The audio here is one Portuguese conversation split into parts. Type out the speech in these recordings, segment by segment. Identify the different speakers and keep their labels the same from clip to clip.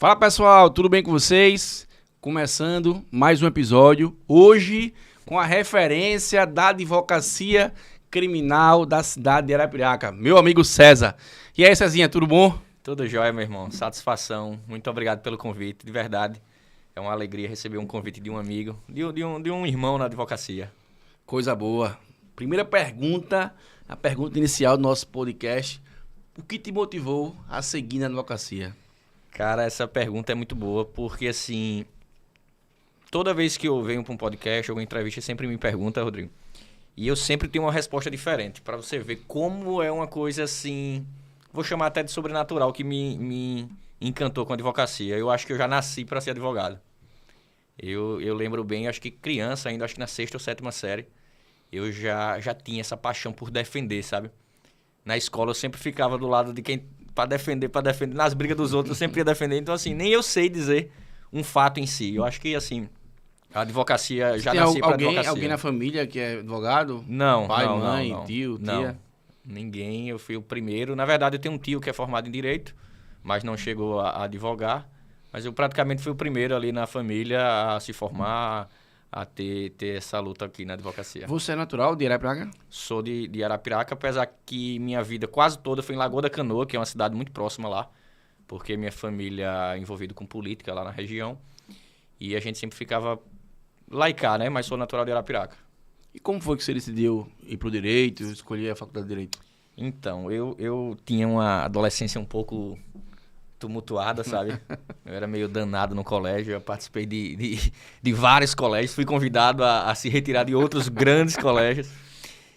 Speaker 1: Fala pessoal, tudo bem com vocês? Começando mais um episódio, hoje com a referência da advocacia criminal da cidade de Arapiraca, meu amigo César. E aí Cezinha, tudo bom?
Speaker 2: Tudo jóia, meu irmão. Satisfação. Muito obrigado pelo convite, de verdade. É uma alegria receber um convite de um amigo, de um irmão na advocacia.
Speaker 1: Coisa boa. Primeira pergunta, a pergunta inicial do nosso podcast. O que te motivou a seguir na advocacia?
Speaker 2: Cara, essa pergunta é muito boa, porque assim, toda vez que eu venho para um podcast ou uma entrevista, sempre me pergunta, Rodrigo, e eu sempre tenho uma resposta diferente, para você ver como é uma coisa assim, vou chamar até de sobrenatural, que me encantou com a advocacia. Eu acho que eu já nasci para ser advogado. Eu lembro bem, acho que criança ainda, acho que na 6ª ou 7ª série, eu já tinha essa paixão por defender, sabe? Na escola eu sempre ficava do lado de quem... Para defender. Nas brigas dos outros eu sempre ia defender. Então, assim, nem eu sei dizer um fato em si. Eu acho que, assim, a advocacia já nasci para advocacia.
Speaker 1: Alguém na família que é advogado?
Speaker 2: Não,
Speaker 1: Pai,
Speaker 2: não,
Speaker 1: mãe,
Speaker 2: não.
Speaker 1: tio,
Speaker 2: Não,
Speaker 1: tia?
Speaker 2: ninguém. Eu fui o primeiro. Na verdade, eu tenho um tio que é formado em Direito, mas não chegou a advogar. Mas eu praticamente fui o primeiro ali na família a se formar, a ter essa luta aqui na advocacia.
Speaker 1: Você é natural de Arapiraca?
Speaker 2: Sou de Arapiraca, apesar que minha vida quase toda foi em Lagoa da Canoa, que é uma cidade muito próxima lá, porque minha família é envolvida com política lá na região, e a gente sempre ficava lá e cá, né? Mas sou natural de Arapiraca.
Speaker 1: E como foi que você decidiu ir pro Direito, escolher a Faculdade de Direito?
Speaker 2: Então, eu tinha uma adolescência um pouco tumultuada, sabe? Eu era meio danado no colégio, eu participei de vários colégios, fui convidado a se retirar de outros grandes colégios.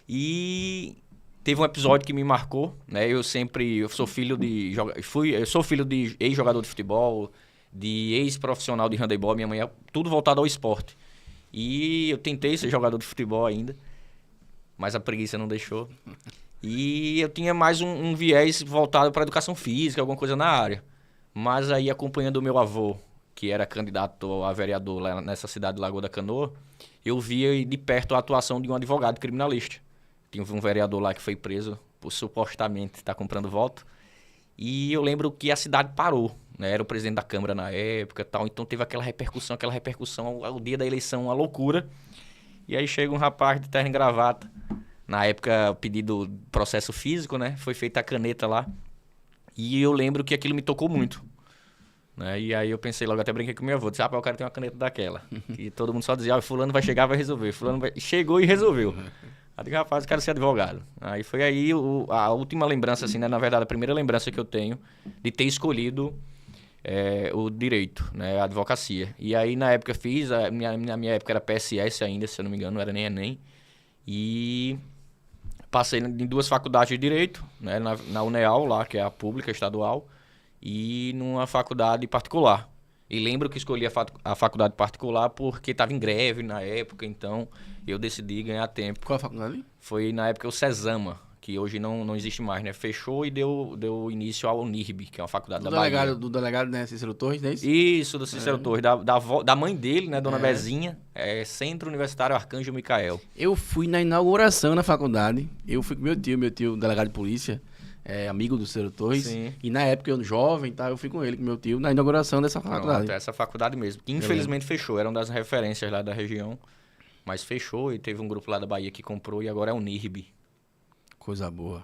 Speaker 2: E teve um episódio que me marcou, né? Eu sou filho de ex-jogador de futebol, de ex-profissional de handebol, minha mãe é tudo voltado ao esporte. E eu tentei ser jogador de futebol ainda, mas a preguiça não deixou. E eu tinha mais um viés voltado para educação física, alguma coisa na área. Mas aí, acompanhando o meu avô, que era candidato a vereador lá nessa cidade de Lagoa da Canoa, eu via de perto a atuação de um advogado criminalista. Tinha um vereador lá que foi preso por supostamente estar comprando voto. E eu lembro que a cidade parou, né? Era o presidente da Câmara na época e tal. Então teve aquela repercussão, ao dia da eleição, uma loucura. E aí chega um rapaz de terno e gravata. Na época, pedido processo físico, né? Foi feita a caneta lá. E eu lembro que aquilo me tocou muito. Né? E aí eu pensei logo, até brinquei com meu avô. Disse, rapaz, o cara tem uma caneta daquela. E todo mundo só dizia, fulano vai chegar, vai resolver. Chegou e resolveu. Aí eu digo, rapaz, eu quero ser advogado. Aí foi aí a última lembrança, assim, né? Na verdade, a primeira lembrança que eu tenho de ter escolhido o direito, né? A advocacia. E aí, na época, na minha época era PSS ainda, se eu não me engano, não era nem Enem. E... passei em 2 faculdades de Direito, né, na UNEAL, lá, que é a pública estadual, e numa faculdade particular. E lembro que escolhi a faculdade particular porque estava em greve na época, então eu decidi ganhar tempo.
Speaker 1: Qual a faculdade?
Speaker 2: Foi na época o Cesama, que hoje não existe mais, né? Fechou e deu início ao UNIRB, que é uma faculdade da Bahia.
Speaker 1: Do delegado, né, Cícero Torres, não é isso?
Speaker 2: Isso, do Cícero Torres, da mãe dele, né, Dona Bezinha, Centro Universitário Arcanjo Micael.
Speaker 1: Eu fui na inauguração na faculdade, eu fui com meu tio, delegado de polícia, amigo do Cícero Torres. Sim. E na época, eu jovem, tá, eu fui com ele, com meu tio, na inauguração dessa faculdade.
Speaker 2: Pronto, essa faculdade mesmo, que infelizmente fechou, era uma das referências lá da região, mas fechou e teve um grupo lá da Bahia que comprou e agora é o NIRB.
Speaker 1: Coisa boa.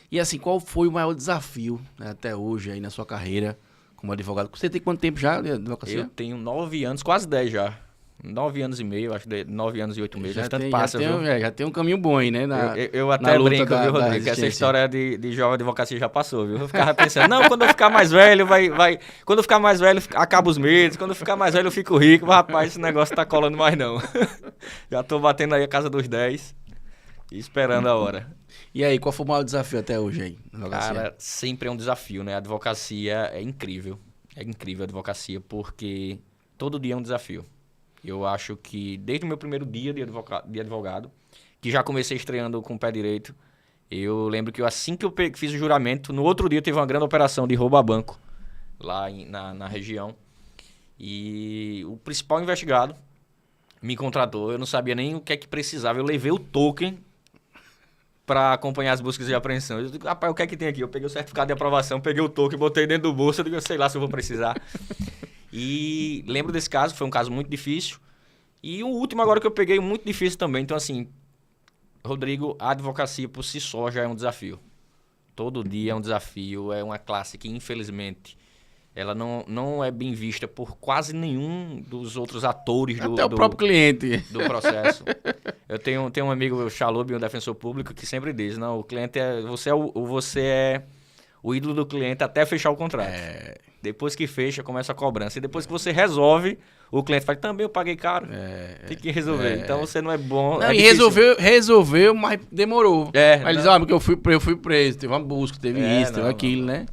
Speaker 1: E assim, qual foi o maior desafio, né, até hoje aí na sua carreira como advogado? Você tem quanto tempo já de advocacia?
Speaker 2: Eu tenho 9 anos, quase 10 já. 9 anos e meio, acho que 9 anos e 8 meses.
Speaker 1: Já tem um caminho bom aí, né?
Speaker 2: Eu até brinco, viu, Rodrigo? Que essa história de jovem advocacia já passou, viu? Eu ficava pensando, não, quando eu ficar mais velho, quando eu ficar mais velho, acaba os medos. Quando eu ficar mais velho, eu fico rico. Mas, rapaz, esse negócio tá colando mais não. Já tô batendo aí a casa dos 10 e esperando a hora.
Speaker 1: E aí, qual foi o maior desafio até hoje aí na advocacia?
Speaker 2: Cara, sempre é um desafio, né? A advocacia é incrível. É incrível a advocacia, porque todo dia é um desafio. Eu acho que desde o meu primeiro dia de advogado, que já comecei estreando com o pé direito, eu lembro que assim que eu fiz o juramento, no outro dia teve uma grande operação de roubo a banco lá na região. E o principal investigado me contratou, eu não sabia nem o que é que precisava. Eu levei o token para acompanhar as buscas de apreensão. Eu digo, rapaz, o que é que tem aqui? Eu peguei o certificado de aprovação, peguei o token, botei dentro do bolso, eu digo, sei lá se eu vou precisar. E lembro desse caso, foi um caso muito difícil. E o último agora que eu peguei, muito difícil também. Então, assim, Rodrigo, a advocacia por si só já é um desafio. Todo dia é um desafio, é uma classe que, infelizmente, ela não é bem vista por quase nenhum dos outros atores
Speaker 1: Até o próprio cliente.
Speaker 2: do processo. Eu tenho um amigo, o Chalub, um defensor público, que sempre diz, não, o cliente você é o ídolo do cliente até fechar o contrato. Depois que fecha, começa a cobrança. E depois que você resolve, o cliente fala, também eu paguei caro. Tem que resolver. Então você não é bom.
Speaker 1: Não,
Speaker 2: é
Speaker 1: e resolveu, mas demorou. Mas eles, porque eu fui preso, teve uma busca, teve isso, teve aquilo, né?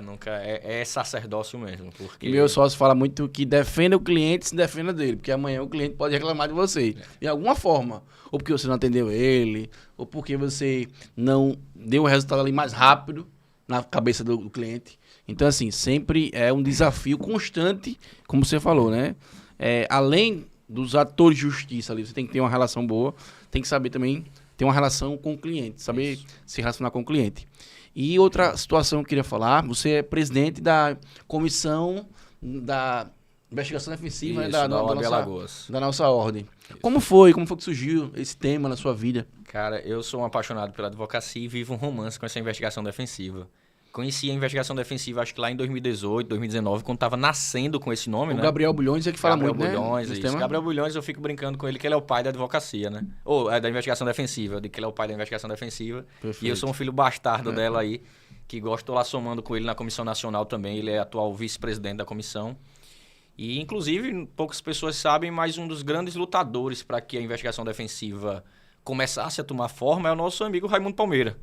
Speaker 2: Nunca. É sacerdócio mesmo. Porque...
Speaker 1: E meu sócio fala muito que defenda o cliente, se defenda dele. Porque amanhã o cliente pode reclamar de você. De alguma forma. Ou porque você não atendeu ele, ou porque você não deu o resultado ali mais rápido na cabeça do cliente. Então, assim, sempre é um desafio constante, como você falou, né? Além dos atores de justiça ali, você tem que ter uma relação boa, tem que saber também ter uma relação com o cliente, saber se relacionar com o cliente. E outra situação que eu queria falar, você é presidente da comissão da investigação defensiva, né, da nossa ordem. Isso. Como foi que surgiu esse tema na sua vida?
Speaker 2: Cara, eu sou um apaixonado pela advocacia e vivo um romance com essa investigação defensiva. Conheci a investigação defensiva, acho que lá em 2018, 2019, quando estava nascendo com esse nome, né?
Speaker 1: O Gabriel Bulhões é que fala muito,
Speaker 2: Bulhões, né? Gabriel Bulhões, eu fico brincando com ele que ele é o pai da advocacia, né? Ou da investigação defensiva, de que ele é o pai da investigação defensiva. Perfeito. E eu sou um filho bastardo dela aí, que estou lá somando com ele na Comissão Nacional também. Ele é atual vice-presidente da comissão. E, inclusive, poucas pessoas sabem, mas um dos grandes lutadores para que a investigação defensiva começasse a tomar forma é o nosso amigo Raimundo Palmeira.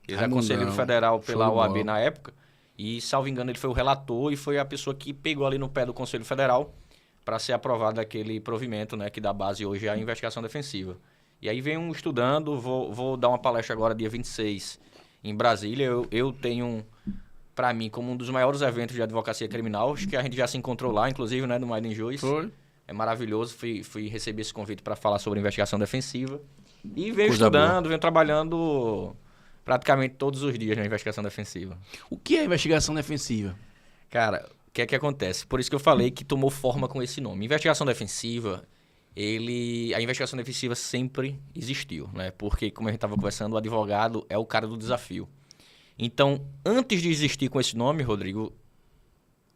Speaker 2: Ele era conselheiro federal pela OAB na época. E, salvo engano, ele foi o relator e foi a pessoa que pegou ali no pé do Conselho Federal para ser aprovado aquele provimento, né, que dá base hoje à investigação defensiva. E aí venho estudando, vou dar uma palestra agora dia 26 em Brasília. Eu tenho, para mim, como um dos maiores eventos de advocacia criminal, acho que a gente já se encontrou lá, inclusive, né, no Made in Juiz. Foi. É maravilhoso, fui receber esse convite para falar sobre investigação defensiva. E venho estudando, venho trabalhando praticamente todos os dias na investigação defensiva.
Speaker 1: O que é investigação defensiva?
Speaker 2: Cara, o que é que acontece? Por isso que eu falei que tomou forma com esse nome. Investigação defensiva, a investigação defensiva sempre existiu, né? Porque, como a gente estava conversando, o advogado é o cara do desafio. Então, antes de existir com esse nome, Rodrigo,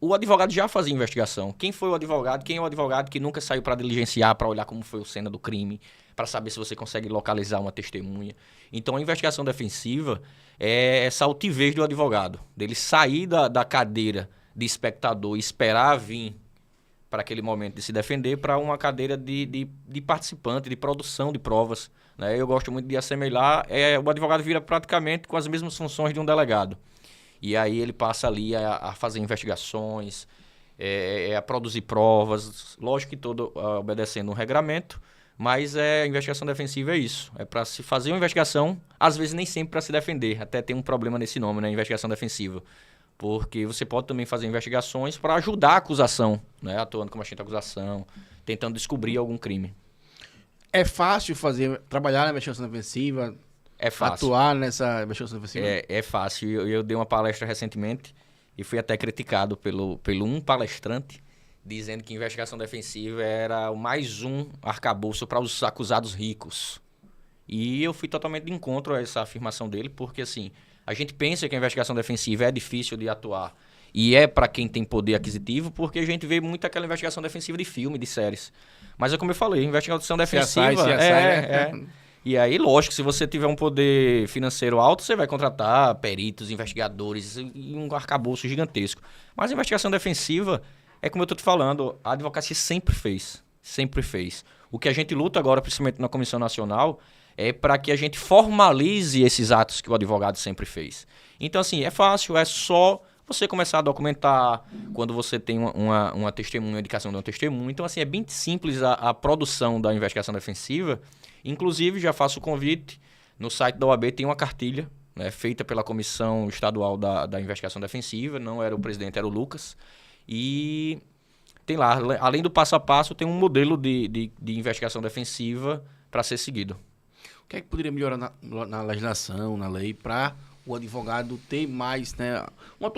Speaker 2: o advogado já fazia investigação. Quem foi o advogado? Quem é o advogado que nunca saiu para diligenciar, para olhar como foi a cena do crime, para saber se você consegue localizar uma testemunha? Então, a investigação defensiva é essa altivez do advogado, dele sair da cadeira de espectador e esperar vir para aquele momento de se defender para uma cadeira de participante, de produção de provas, né? Eu gosto muito de assemelhar, o advogado vira praticamente com as mesmas funções de um delegado. E aí ele passa ali a fazer investigações, a produzir provas, lógico que todo obedecendo um regramento, mas a investigação defensiva é isso. É para se fazer uma investigação, às vezes nem sempre para se defender. Até tem um problema nesse nome, né? Investigação defensiva. Porque você pode também fazer investigações para ajudar a acusação, né? Atuando como agente de acusação, tentando descobrir algum crime.
Speaker 1: É fácil trabalhar na investigação defensiva?
Speaker 2: É fácil.
Speaker 1: Atuar nessa investigação defensiva?
Speaker 2: É fácil. Eu dei uma palestra recentemente e fui até criticado pelo um palestrante, dizendo que investigação defensiva era mais um arcabouço para os acusados ricos. E eu fui totalmente de encontro a essa afirmação dele, porque assim, a gente pensa que a investigação defensiva é difícil de atuar e é para quem tem poder aquisitivo, porque a gente vê muito aquela investigação defensiva de filme, de séries. Mas é como eu falei, investigação defensiva
Speaker 1: né?
Speaker 2: E aí, lógico, se você tiver um poder financeiro alto, você vai contratar peritos, investigadores e um arcabouço gigantesco. Mas a investigação defensiva é como eu estou te falando, a advocacia sempre fez. Sempre fez. O que a gente luta agora, principalmente na Comissão Nacional, é para que a gente formalize esses atos que o advogado sempre fez. Então, assim, é fácil, é só você começar a documentar quando você tem uma testemunha, uma indicação de um testemunho. Então, assim, é bem simples a produção da investigação defensiva. Inclusive, já faço o convite, no site da OAB tem uma cartilha, né, feita pela Comissão Estadual da Investigação Defensiva, não era o presidente, era o Lucas, e tem lá, além do passo a passo, tem um modelo de investigação defensiva para ser seguido.
Speaker 1: o que é que poderia melhorar na legislação, na lei, para o advogado ter mais, né, uma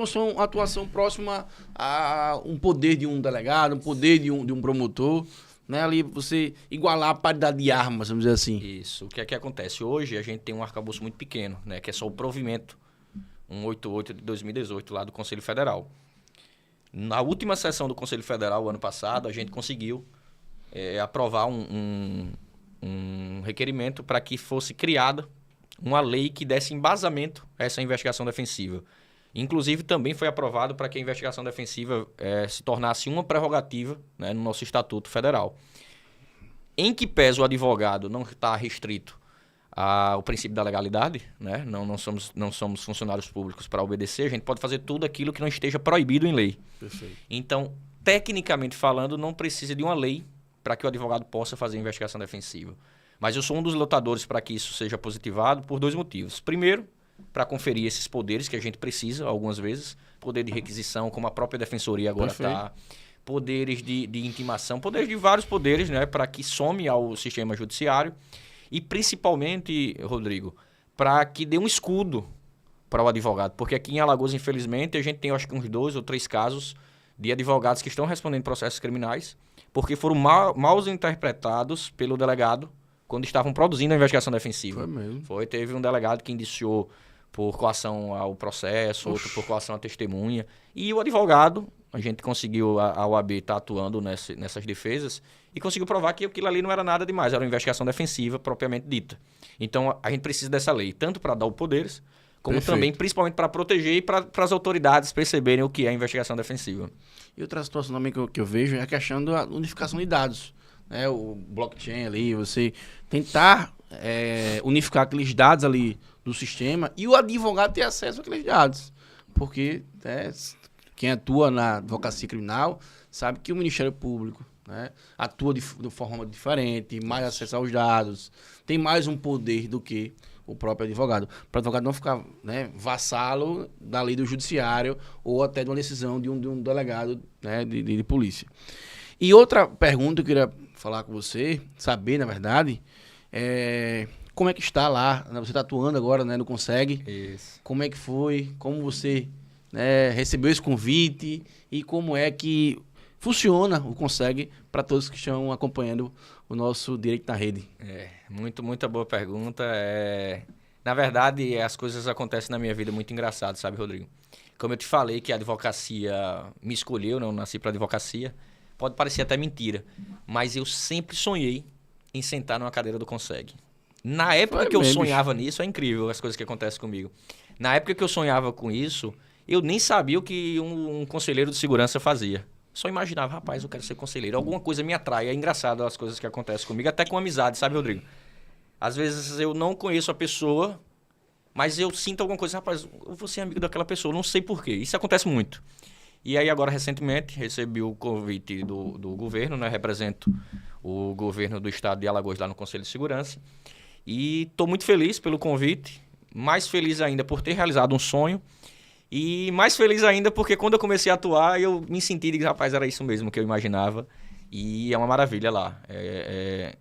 Speaker 1: atuação próxima a um poder de um delegado, um poder de um promotor, né, ali você igualar a paridade de armas, vamos dizer assim.
Speaker 2: Isso. O que é que acontece? Hoje a gente tem um arcabouço muito pequeno, né, que é só o provimento 188 de 2018 lá do Conselho Federal. Na última sessão do Conselho Federal, ano passado, a gente conseguiu aprovar um requerimento para que fosse criada uma lei que desse embasamento a essa investigação defensiva. Inclusive, também foi aprovado para que a investigação defensiva se tornasse uma prerrogativa, né, no nosso Estatuto Federal. Em que pese o advogado não está restrito ao princípio da legalidade, né? Não somos funcionários públicos para obedecer, a gente pode fazer tudo aquilo que não esteja proibido em lei.
Speaker 1: Perfeito.
Speaker 2: Então, tecnicamente falando, não precisa de uma lei para que o advogado possa fazer investigação defensiva. Mas eu sou um dos lutadores para que isso seja positivado por 2 motivos. Primeiro, para conferir esses poderes que a gente precisa, algumas vezes. Poder de requisição, como a própria defensoria agora está. Poderes de intimação, poderes de vários poderes, né, para que some ao sistema judiciário. E principalmente, Rodrigo, para que dê um escudo para o advogado. Porque aqui em Alagoas, infelizmente, a gente tem acho que uns 2 ou 3 casos de advogados que estão respondendo processos criminais porque foram mal interpretados pelo delegado quando estavam produzindo a investigação defensiva.
Speaker 1: Foi mesmo.
Speaker 2: Teve um delegado que indiciou por coação ao processo, outro por coação à testemunha. E o advogado, a gente conseguiu, a OAB está atuando nessas defesas, e conseguiu provar que aquilo ali não era nada demais, era uma investigação defensiva propriamente dita. Então, a gente precisa dessa lei, tanto para dar os poderes, como também, principalmente, para proteger e para as autoridades perceberem o que é investigação defensiva.
Speaker 1: E outra situação também que eu vejo é a questão da unificação de dados. Né, o blockchain ali, você tentar unificar aqueles dados ali do sistema e o advogado ter acesso àqueles dados. Porque quem atua na advocacia criminal sabe que o Ministério Público, né, atua de forma diferente, mais acesso aos dados, tem mais um poder do que o próprio advogado. Para o advogado não ficar, né, vassalo da lei do judiciário ou até de uma decisão de um delegado, né, de polícia. E outra pergunta que eu queria falar com você, saber, na verdade, como é que está lá, né? Você está atuando agora, né, no Consegue.
Speaker 2: Isso.
Speaker 1: Como é que foi, como você, né, recebeu esse convite e como é que funciona o Consegue para todos que estão acompanhando o nosso Direito na Rede.
Speaker 2: Muita boa pergunta. Na verdade, as coisas acontecem na minha vida muito engraçado, sabe, Rodrigo? Como eu te falei que a advocacia me escolheu, não nasci para advocacia. Pode parecer até mentira, mas eu sempre sonhei em sentar numa cadeira do Consegue. Na época que eu sonhava nisso, é incrível as coisas que acontecem comigo. Na época que eu sonhava com isso, eu nem sabia o que um conselheiro de segurança fazia. Só imaginava, rapaz, eu quero ser conselheiro. Alguma coisa me atrai. É engraçado as coisas que acontecem comigo, até com amizade, sabe, Rodrigo? Às vezes eu não conheço a pessoa, mas eu sinto alguma coisa, rapaz, eu vou ser amigo daquela pessoa, não sei porquê. Isso acontece muito. E aí agora, recentemente, recebi o convite do governo, né? Represento o governo do estado de Alagoas lá no Conselho de Segurança. E estou muito feliz pelo convite, mais feliz ainda por ter realizado um sonho e mais feliz ainda porque quando eu comecei a atuar, eu me senti de, rapaz, era isso mesmo que eu imaginava. E é uma maravilha lá. É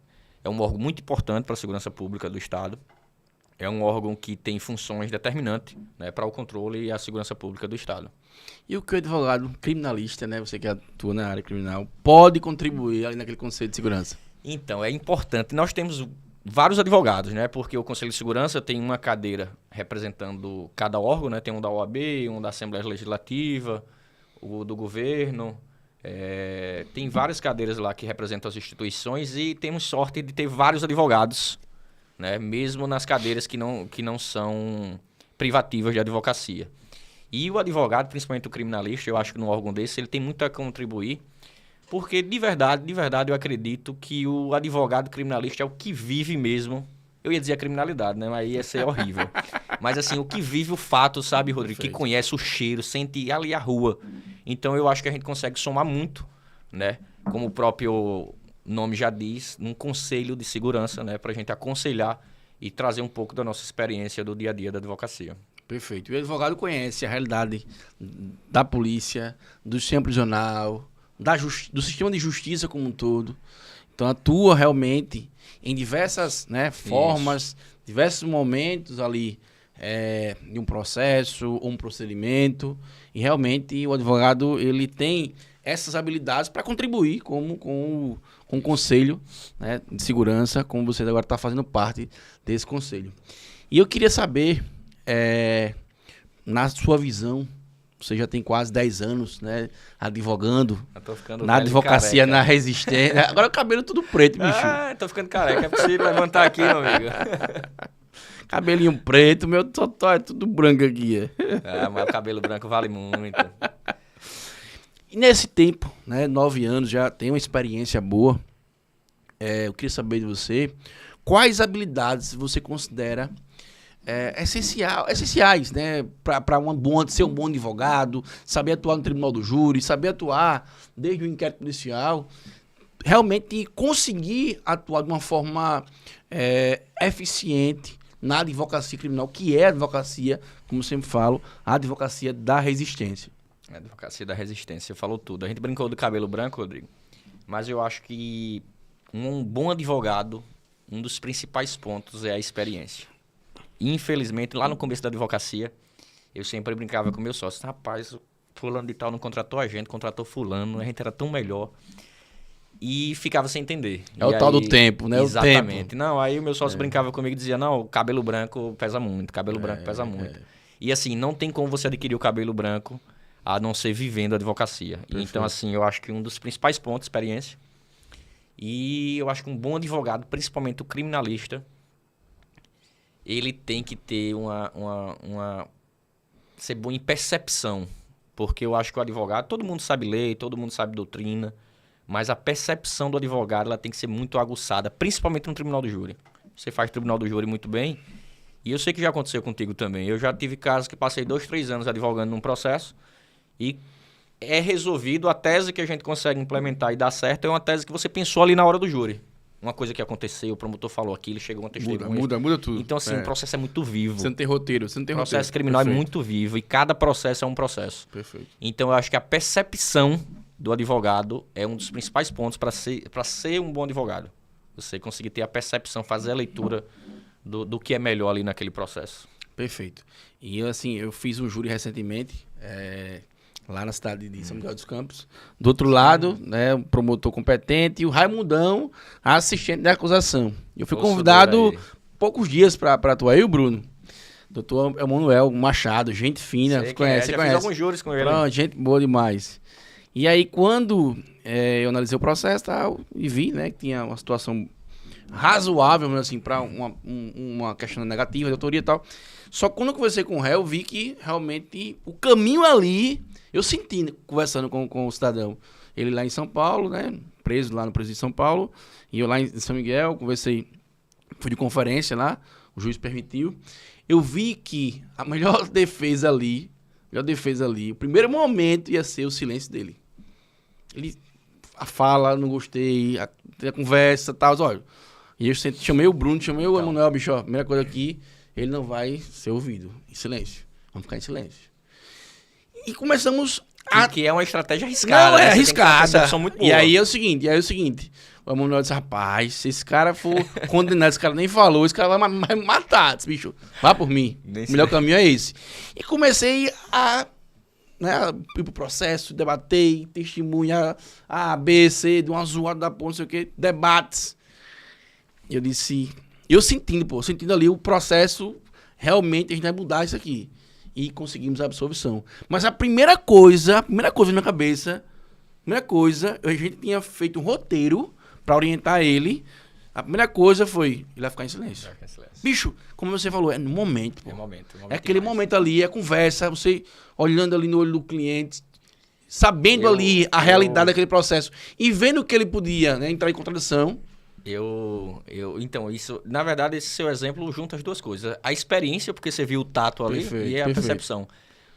Speaker 2: um órgão muito importante para a segurança pública do estado. É um órgão que tem funções determinantes, né, para o controle e a segurança pública do estado.
Speaker 1: E o que o advogado criminalista, né, você que atua na área criminal, pode contribuir ali naquele Conselho de Segurança?
Speaker 2: Então, é importante. Nós temos vários advogados, né, porque o Conselho de Segurança tem uma cadeira representando cada órgão, né, tem um da OAB, um da Assembleia Legislativa, o do governo. Tem várias cadeiras lá que representam as instituições e temos sorte de ter vários advogados, né, mesmo nas cadeiras que não são privativas de advocacia. E o advogado, principalmente o criminalista, eu acho que num órgão desse, ele tem muito a contribuir, porque de verdade eu acredito que o advogado criminalista é o que vive mesmo. Eu ia dizer a criminalidade, né? Mas aí ia ser horrível. Mas assim, o que vive o fato, sabe, Rodrigo? Perfeito. Que conhece o cheiro, sente ali a rua. Então eu acho que a gente consegue somar muito, né? Como o próprio nome já diz, num conselho de segurança, né? Pra gente aconselhar e trazer um pouco da nossa experiência do dia a dia da advocacia.
Speaker 1: Perfeito. E o advogado conhece a realidade da polícia, do sistema prisional, do sistema de justiça como um todo. Então atua realmente em diversas, né, formas, diversos momentos ali de um processo ou um procedimento. E realmente o advogado ele tem essas habilidades para contribuir com o conselho, né, de segurança, como você agora está fazendo parte desse conselho. E eu queria saber, na sua visão, você já tem quase 10 anos, né, advogando na advocacia, na resistência. Agora o cabelo tudo preto, bicho.
Speaker 2: Ah, tô ficando careca. É possível levantar aqui, meu amigo.
Speaker 1: Cabelinho preto, meu totó é tudo branco aqui.
Speaker 2: Mas o cabelo branco vale muito.
Speaker 1: E nesse tempo, né, 9 anos, já tem uma experiência boa. Eu queria saber de você, quais habilidades você considera essenciais, né, para ser um bom advogado, saber atuar no tribunal do júri, saber atuar desde o inquérito policial, realmente conseguir atuar de uma forma eficiente na advocacia criminal, que é a advocacia, como eu sempre falo, a advocacia da resistência.
Speaker 2: A advocacia da resistência, você falou tudo. A gente brincou do cabelo branco, Rodrigo, mas eu acho que um bom advogado, um dos principais pontos é a experiência. Infelizmente, lá no começo da advocacia, eu sempre brincava com meus sócios. Rapaz, fulano de tal não contratou a gente, contratou fulano, a gente era tão melhor. E ficava sem entender.
Speaker 1: É o tal do tempo, né?
Speaker 2: Exatamente.
Speaker 1: O tempo.
Speaker 2: Não, aí o meu sócio brincava comigo e dizia, não, o cabelo branco pesa muito, cabelo branco pesa muito. E assim, não tem como você adquirir o cabelo branco a não ser vivendo a advocacia. Então, assim, eu acho que um dos principais pontos, experiência. E eu acho que um bom advogado, principalmente o criminalista, ele tem que ter ser bom em percepção. Porque eu acho que o advogado, todo mundo sabe lei, todo mundo sabe doutrina, mas a percepção do advogado ela tem que ser muito aguçada, principalmente no tribunal do júri. Você faz tribunal do júri muito bem, e eu sei que já aconteceu contigo também. Eu já tive casos que passei 2, 3 anos advogando num processo e é resolvido, a tese que a gente consegue implementar e dar certo é uma tese que você pensou ali na hora do júri. Uma coisa que aconteceu, o promotor falou aquilo, chegou uma testemunha.
Speaker 1: Muda tudo.
Speaker 2: Então, assim, o processo é muito vivo.
Speaker 1: Você não tem roteiro,
Speaker 2: O processo criminal é muito vivo e cada processo é um processo.
Speaker 1: Perfeito.
Speaker 2: Então, eu acho que a percepção do advogado é um dos principais pontos para ser um bom advogado. Você conseguir ter a percepção, fazer a leitura do que é melhor ali naquele processo.
Speaker 1: Perfeito. E assim, eu fiz um júri recentemente, lá na cidade de São Miguel dos Campos. Do outro lado, né, o promotor competente e o Raimundão, assistente da acusação. Eu fui convidado poucos dias para atuar. Eu, Bruno. Doutor Emanuel Machado, gente fina. Você conhece?
Speaker 2: Já fiz alguns júris com ele.
Speaker 1: Pronto, gente boa demais. E aí, quando eu analisei o processo tal, e vi, né, que tinha uma situação razoável, assim, para uma questão negativa de autoria e tal. Só que quando eu conversei com o réu, eu vi que realmente o caminho ali, eu senti, né, conversando com o cidadão. Ele lá em São Paulo, né, preso lá no presídio de São Paulo, e eu lá em São Miguel, conversei, fui de conferência lá, o juiz permitiu. Eu vi que a melhor defesa ali, o primeiro momento ia ser o silêncio dele. A fala, não gostei, a conversa e tal, olha. E eu chamei o Bruno, chamei o Emanuel, bicho, ó, primeira coisa aqui, ele não vai ser ouvido. Em silêncio. Vamos ficar em silêncio. E começamos a...
Speaker 2: Que é uma estratégia arriscada.
Speaker 1: Não, é
Speaker 2: né?
Speaker 1: arriscada.
Speaker 2: Muito boa.
Speaker 1: E aí é o seguinte, o Emanuel disse, rapaz, se esse cara for condenado, esse cara nem falou, esse cara vai me matar. Disse, bicho, vá por mim. O melhor caminho é esse. E comecei a ir pro processo, debater, testemunha A, B, C, de uma zoada da porra, não sei o que, debates. Eu disse, sentindo ali o processo, realmente a gente vai mudar isso aqui. E conseguimos a absolvição. Mas a primeira coisa na minha cabeça, a gente tinha feito um roteiro pra orientar ele. A primeira coisa foi, ele vai ficar em silêncio. Bicho, como você falou, é no momento, pô. É aquele momento ali, é conversa, você olhando ali no olho do cliente, sabendo ali a realidade daquele processo e vendo que ele podia, né, entrar em contradição.
Speaker 2: Então, isso, na verdade, esse seu exemplo junta as duas coisas. A experiência, porque você viu o tato ali, e a percepção.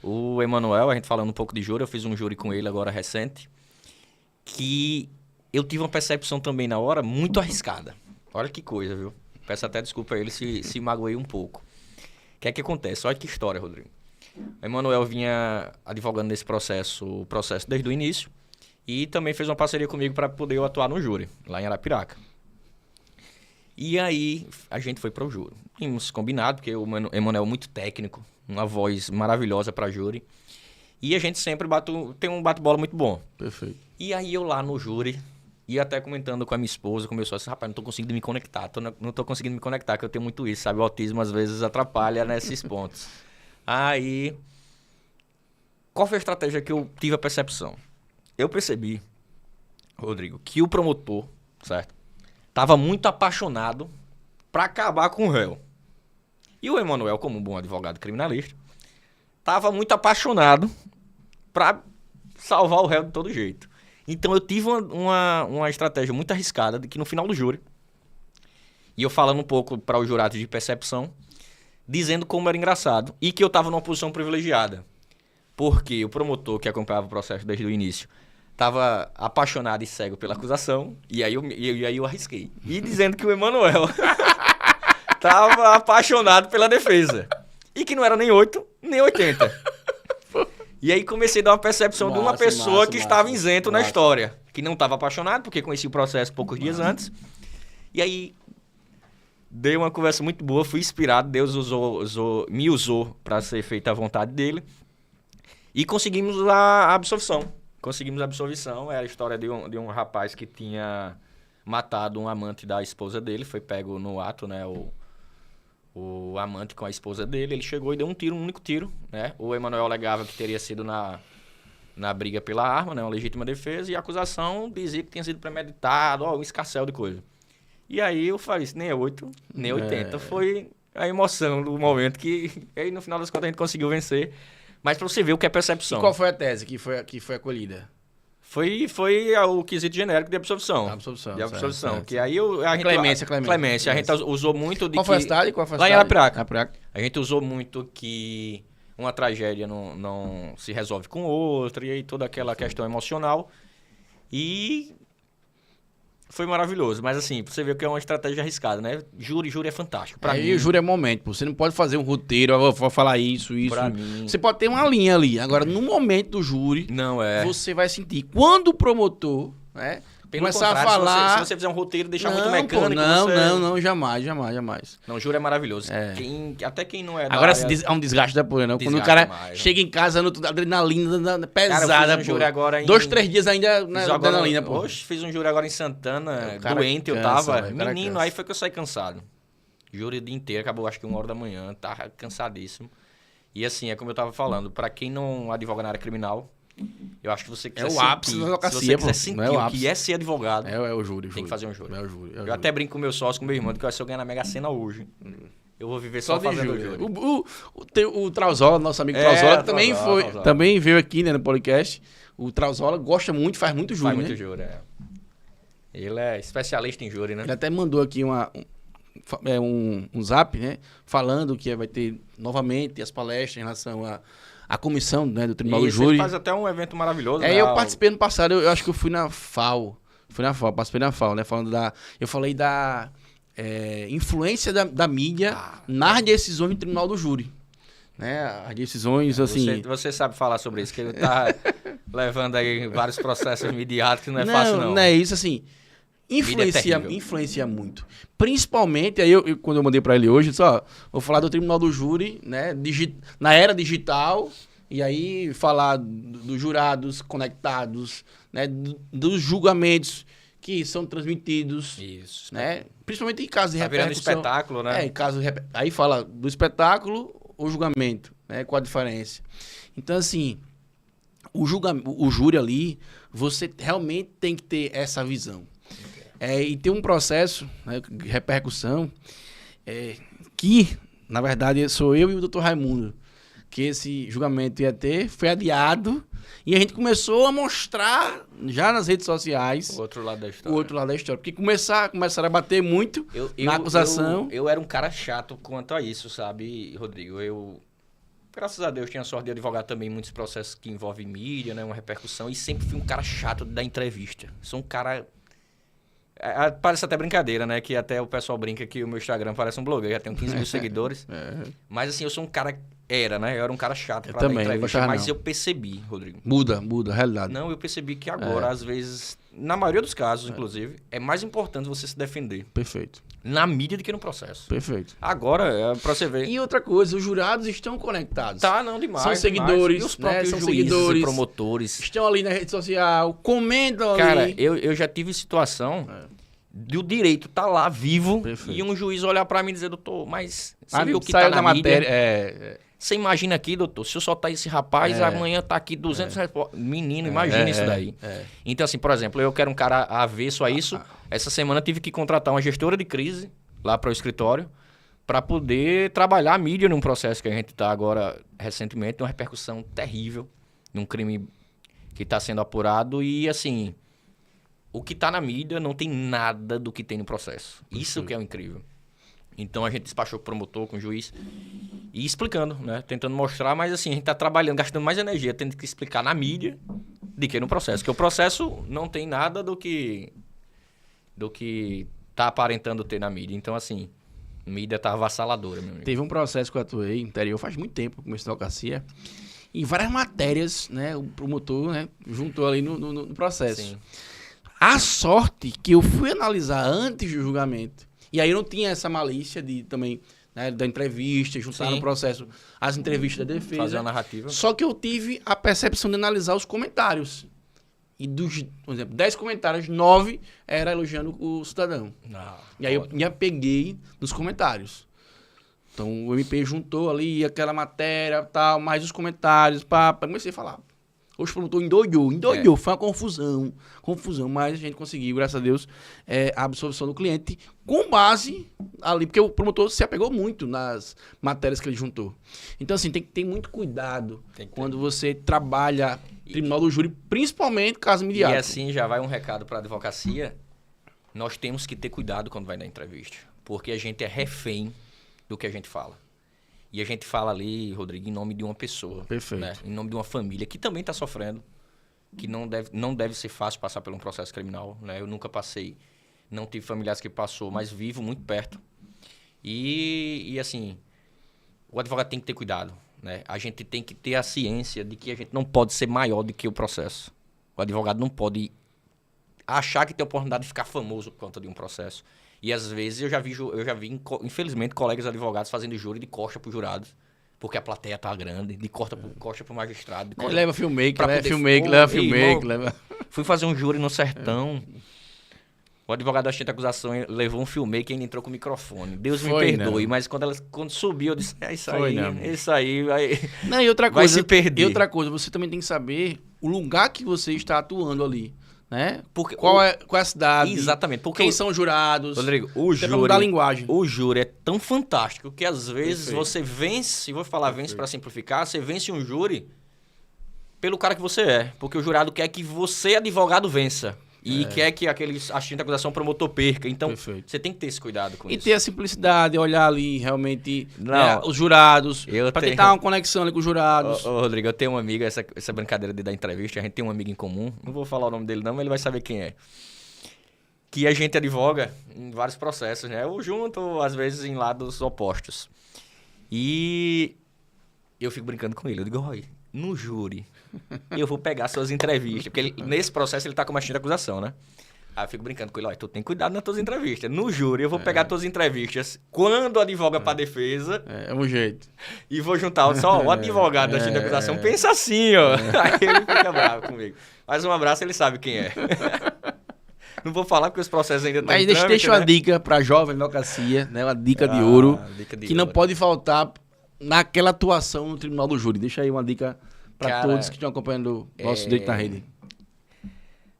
Speaker 2: O Emanuel, a gente falando um pouco de júri, eu fiz um júri com ele agora recente, que eu tive uma percepção também na hora muito arriscada. Olha que coisa, viu? Peço até desculpa a ele se magoei um pouco. O que é que acontece? Olha que história, Rodrigo. O Emanuel vinha advogando nesse processo desde o início, E também fez uma parceria comigo para poder eu atuar no júri, lá em Arapiraca. E aí, a gente foi para o júri. Tínhamos combinado, porque o Emanuel é muito técnico, uma voz maravilhosa para júri. E a gente sempre tem um bate-bola muito bom.
Speaker 1: Perfeito.
Speaker 2: E aí, eu lá no júri, e até comentando com a minha esposa, começou assim, rapaz, não tô conseguindo me conectar, não tô conseguindo me conectar, que eu tenho muito isso, sabe? O autismo, às vezes, atrapalha nesses pontos. Aí, qual foi a estratégia que eu tive a percepção? Eu percebi, Rodrigo, que o promotor, certo? Tava muito apaixonado para acabar com o réu. E o Emanuel, como um bom advogado criminalista, tava muito apaixonado para salvar o réu de todo jeito. Então eu tive uma estratégia muito arriscada de que no final do júri, e eu falando um pouco para os jurados de percepção, dizendo como era engraçado e que eu tava numa posição privilegiada. Porque o promotor que acompanhava o processo desde o início estava apaixonado e cego pela acusação, e aí eu arrisquei. E dizendo que o Emanuel estava apaixonado pela defesa. E que não era nem 8, nem 80. E aí comecei a dar uma percepção de uma pessoa que estava isento na história. Que não estava apaixonado, porque conhecia o processo poucos dias antes. E aí dei uma conversa muito boa, fui inspirado, Deus me usou para ser feita a vontade dele. E conseguimos a absolvição. Conseguimos a absolvição. Era a história de um rapaz que tinha matado um amante da esposa dele. Foi pego no ato, né? O amante com a esposa dele. Ele chegou e deu um único tiro, né? O Emanuel alegava que teria sido na briga pela arma, né? Uma legítima defesa. E a acusação dizia que tinha sido premeditado, um escarcéu de coisa. E aí eu falei isso, nem 8, nem 80. Foi a emoção do momento que aí no final das contas a gente conseguiu vencer. Mas pra você ver o que é percepção.
Speaker 1: E qual foi a tese que foi acolhida?
Speaker 2: Foi o quesito genérico de absolvição. De absolvição.
Speaker 1: Certo.
Speaker 2: Que aí
Speaker 1: Clemência.
Speaker 2: A gente usou muito de
Speaker 1: Qual foi a cidade?
Speaker 2: Lá em Arapiraca. A gente usou muito que uma tragédia não se resolve com outra, e aí toda aquela questão emocional. E foi maravilhoso. Mas assim, você vê que é uma estratégia arriscada, né? Júri é fantástico. Pra mim,
Speaker 1: o júri é momento, pô. Você não pode fazer um roteiro, eu vou falar isso.
Speaker 2: Pra mim...
Speaker 1: Você pode ter uma linha ali. Agora, no momento do júri, você vai sentir. Quando o promotor, né, começar a falar...
Speaker 2: Se você fizer um roteiro e deixar muito mecânico...
Speaker 1: Pô, não, jamais.
Speaker 2: Não, o júri é maravilhoso. Até quem não é da
Speaker 1: Agora,
Speaker 2: área...
Speaker 1: há um desgaste da porra, não? Quando o cara chega em casa, adrenalina pesada,
Speaker 2: cara, eu fiz um júri agora
Speaker 1: 2, 3 dias ainda na adrenalina, pô.
Speaker 2: Oxe, fiz um júri agora em Santana, doente eu tava. Menino, aí foi que eu saí cansado. Júri o dia inteiro, acabou acho que 1h da manhã, tava cansadíssimo. E assim, é como eu tava falando, pra quem não advoga na área criminal... Eu acho que você quiser
Speaker 1: o ápice da advocacia,
Speaker 2: se você quiser sentir o que é ser advogado,
Speaker 1: é o júri.
Speaker 2: Tem que fazer um júri.
Speaker 1: É o júri.
Speaker 2: Eu até brinco com o meu sócio, com o meu irmão, que se eu ganhar na Mega Sena hoje, eu vou viver só fazendo o júri.
Speaker 1: O Trauzola, nosso amigo Trauzola, também veio aqui, né, no podcast. O Trauzola gosta muito, faz muito júri,
Speaker 2: Faz muito júri, Ele é especialista em júri, né?
Speaker 1: Ele até mandou aqui um zap, né, falando que vai ter novamente as palestras em relação a comissão, né, do Tribunal do Júri.
Speaker 2: Ele faz até um evento maravilhoso.
Speaker 1: Eu participei no passado, eu acho que eu fui na FAO. Participei na FAO, né? Eu falei da influência da mídia nas decisões do Tribunal do Júri. Né? As decisões, assim...
Speaker 2: Você sabe falar sobre isso, que ele tá levando aí vários processos midiáticos, não é fácil, não.
Speaker 1: Não é isso, assim... Influencia muito. Principalmente, aí quando eu mandei para ele hoje, vou falar do Tribunal do Júri, né, na era digital, e aí falar dos jurados conectados, né, dos julgamentos que são transmitidos.
Speaker 2: Isso.
Speaker 1: Né, principalmente em casos de repercussão.
Speaker 2: Virando espetáculo, né?
Speaker 1: Aí fala do espetáculo ou julgamento, né, qual a diferença. Então, assim, o júri ali, você realmente tem que ter essa visão. E tem um processo, né, de repercussão, que, na verdade, sou eu e o Dr. Raimundo, que esse julgamento ia ter, foi adiado, e a gente começou a mostrar, já nas redes sociais,
Speaker 2: o outro lado da história.
Speaker 1: Porque começaram a bater muito na acusação.
Speaker 2: Eu era um cara chato quanto a isso, sabe, Rodrigo? Graças a Deus, tinha sorte de advogar também muitos processos que envolvem mídia, né, uma repercussão, e sempre fui um cara chato da entrevista. Sou um cara... Parece até brincadeira, né? Que até o pessoal brinca que o meu Instagram parece um blog. Eu já tenho 15 mil seguidores. Mas assim, eu sou um cara era, né? Eu era um cara chato
Speaker 1: Eu
Speaker 2: pra dar
Speaker 1: também, não
Speaker 2: entrevista,
Speaker 1: gostava
Speaker 2: mas
Speaker 1: não.
Speaker 2: eu percebi, Rodrigo.
Speaker 1: Muda a realidade.
Speaker 2: Não, eu percebi que agora, às vezes, na maioria dos casos, inclusive, é mais importante você se defender
Speaker 1: Perfeito,
Speaker 2: na mídia do que no processo.
Speaker 1: perfeito.
Speaker 2: Agora, pra você ver.
Speaker 1: E outra coisa, os jurados estão conectados.
Speaker 2: Tá, não, demais.
Speaker 1: São seguidores,
Speaker 2: demais. E os
Speaker 1: né?
Speaker 2: próprios
Speaker 1: São
Speaker 2: juízes
Speaker 1: seguidores.
Speaker 2: e promotores.
Speaker 1: Estão ali na rede social, comentam
Speaker 2: Cara,
Speaker 1: ali.
Speaker 2: eu já tive situação do direito tá lá, vivo,
Speaker 1: Perfeito.
Speaker 2: e um juiz olhar pra mim e dizer, doutor, mas você viu o que
Speaker 1: saiu
Speaker 2: tá
Speaker 1: na
Speaker 2: na mídia?
Speaker 1: matéria.
Speaker 2: Você imagina aqui, doutor, se eu soltar esse rapaz, amanhã tá aqui 200 repórteres. Menino, imagina isso daí. Então, assim, por exemplo, eu quero um cara avesso a isso. Essa semana eu tive que contratar uma gestora de crise lá para o escritório para poder trabalhar a mídia num processo que a gente tá agora, recentemente, uma repercussão terrível, num crime que está sendo apurado e, assim, o que tá na mídia não tem nada do que tem no processo. Isso que é o incrível. Então a gente despachou com o promotor, com o juiz, e explicando, né? Tentando mostrar, mas assim, a gente tá trabalhando, gastando mais energia, tendo que explicar na mídia do que no processo. Porque o processo não tem nada do que tá aparentando ter na mídia. Então, assim, a mídia tá avassaladora, meu amigo.
Speaker 1: Teve um processo que eu atuei no interior faz muito tempo, comecei na advocacia. Em várias matérias, né? O promotor, né, juntou ali no processo.
Speaker 2: Sim.
Speaker 1: A sorte que eu fui analisar antes do julgamento. E aí eu não tinha essa malícia de também, né, da entrevista, juntar
Speaker 2: Sim.
Speaker 1: no processo as entrevistas da defesa.
Speaker 2: Fazer uma narrativa.
Speaker 1: Só que eu tive a percepção de analisar os comentários. E dos, por exemplo, 10 comentários, 9 era elogiando o cidadão. E aí eu me apeguei nos comentários. Então o MP juntou ali aquela matéria, tal, mais os comentários, comecei a falar. Hoje o promotor endoidou, foi uma confusão, mas a gente conseguiu, graças a Deus, a absolvição do cliente com base ali, porque o promotor se apegou muito nas matérias que ele juntou. Então, assim, tem que ter muito cuidado quando você trabalha tribunal do júri, principalmente caso midiático.
Speaker 2: E assim já vai um recado para a advocacia, nós temos que ter cuidado quando vai dar entrevista, porque a gente é refém do que a gente fala. E a gente fala ali, Rodrigo, em nome de uma pessoa.
Speaker 1: Perfeito.
Speaker 2: Né? Em nome de uma família que também está sofrendo, que não deve ser fácil passar por um processo criminal. Né? Eu nunca passei, não tive familiares que passou, mas vivo muito perto. E assim, o advogado tem que ter cuidado. Né? A gente tem que ter a ciência de que a gente não pode ser maior do que o processo. O advogado não pode achar que tem a oportunidade de ficar famoso por conta de um processo. E às vezes eu já vi, infelizmente, colegas advogados fazendo júri de costa para os jurados, porque a plateia tá grande, de costa para o magistrado.
Speaker 1: Leva filmmaker, leva.
Speaker 2: Fui fazer um júri no Sertão. O advogado da assistente acusação levou um filmmaker e ele entrou com o microfone. Deus me perdoe, mas quando subiu, eu disse, isso aí vai,
Speaker 1: não, e outra coisa,
Speaker 2: vai se perder.
Speaker 1: E outra coisa, você também tem que saber o lugar que você está atuando ali. Né?
Speaker 2: Porque
Speaker 1: qual é a cidade?
Speaker 2: Exatamente. Porque
Speaker 1: quem são os jurados?
Speaker 2: Rodrigo,
Speaker 1: pra mudar a linguagem.
Speaker 2: O júri é tão fantástico que às vezes você vence, vou falar vence para simplificar, você vence um júri pelo cara que você é. Porque o jurado quer que você, advogado, vença. E quer que aquele assistente de acusação promotor perca. Então, você tem que ter esse cuidado com isso.
Speaker 1: E ter a simplicidade, olhar ali realmente os jurados, para tentar uma conexão ali com os jurados.
Speaker 2: Rodrigo, eu tenho um amigo, essa brincadeira de dar entrevista, a gente tem um amigo em comum, não vou falar o nome dele não, mas ele vai saber quem é. Que a gente advoga em vários processos, né? Ou junto, às vezes em lados opostos. E eu fico brincando com ele, eu digo, Roy, no júri, eu vou pegar suas entrevistas, porque nesse processo ele tá como assistente de acusação, né? Aí eu fico brincando com ele, tu tem cuidado nas tuas entrevistas. No júri, eu vou pegar tuas entrevistas quando advoga pra defesa.
Speaker 1: É um jeito.
Speaker 2: E vou juntar só o advogado da assistente de acusação, pensa assim, ó. Aí ele fica bravo comigo. Mas um abraço, ele sabe quem é. Não vou falar porque os processos ainda estão
Speaker 1: em trâmite. Mas deixa uma dica pra jovem advocacia, né? Uma dica de ouro, que não pode faltar naquela atuação no tribunal do júri. Deixa aí uma dica para todos que estão acompanhando o nosso Direito na Rede.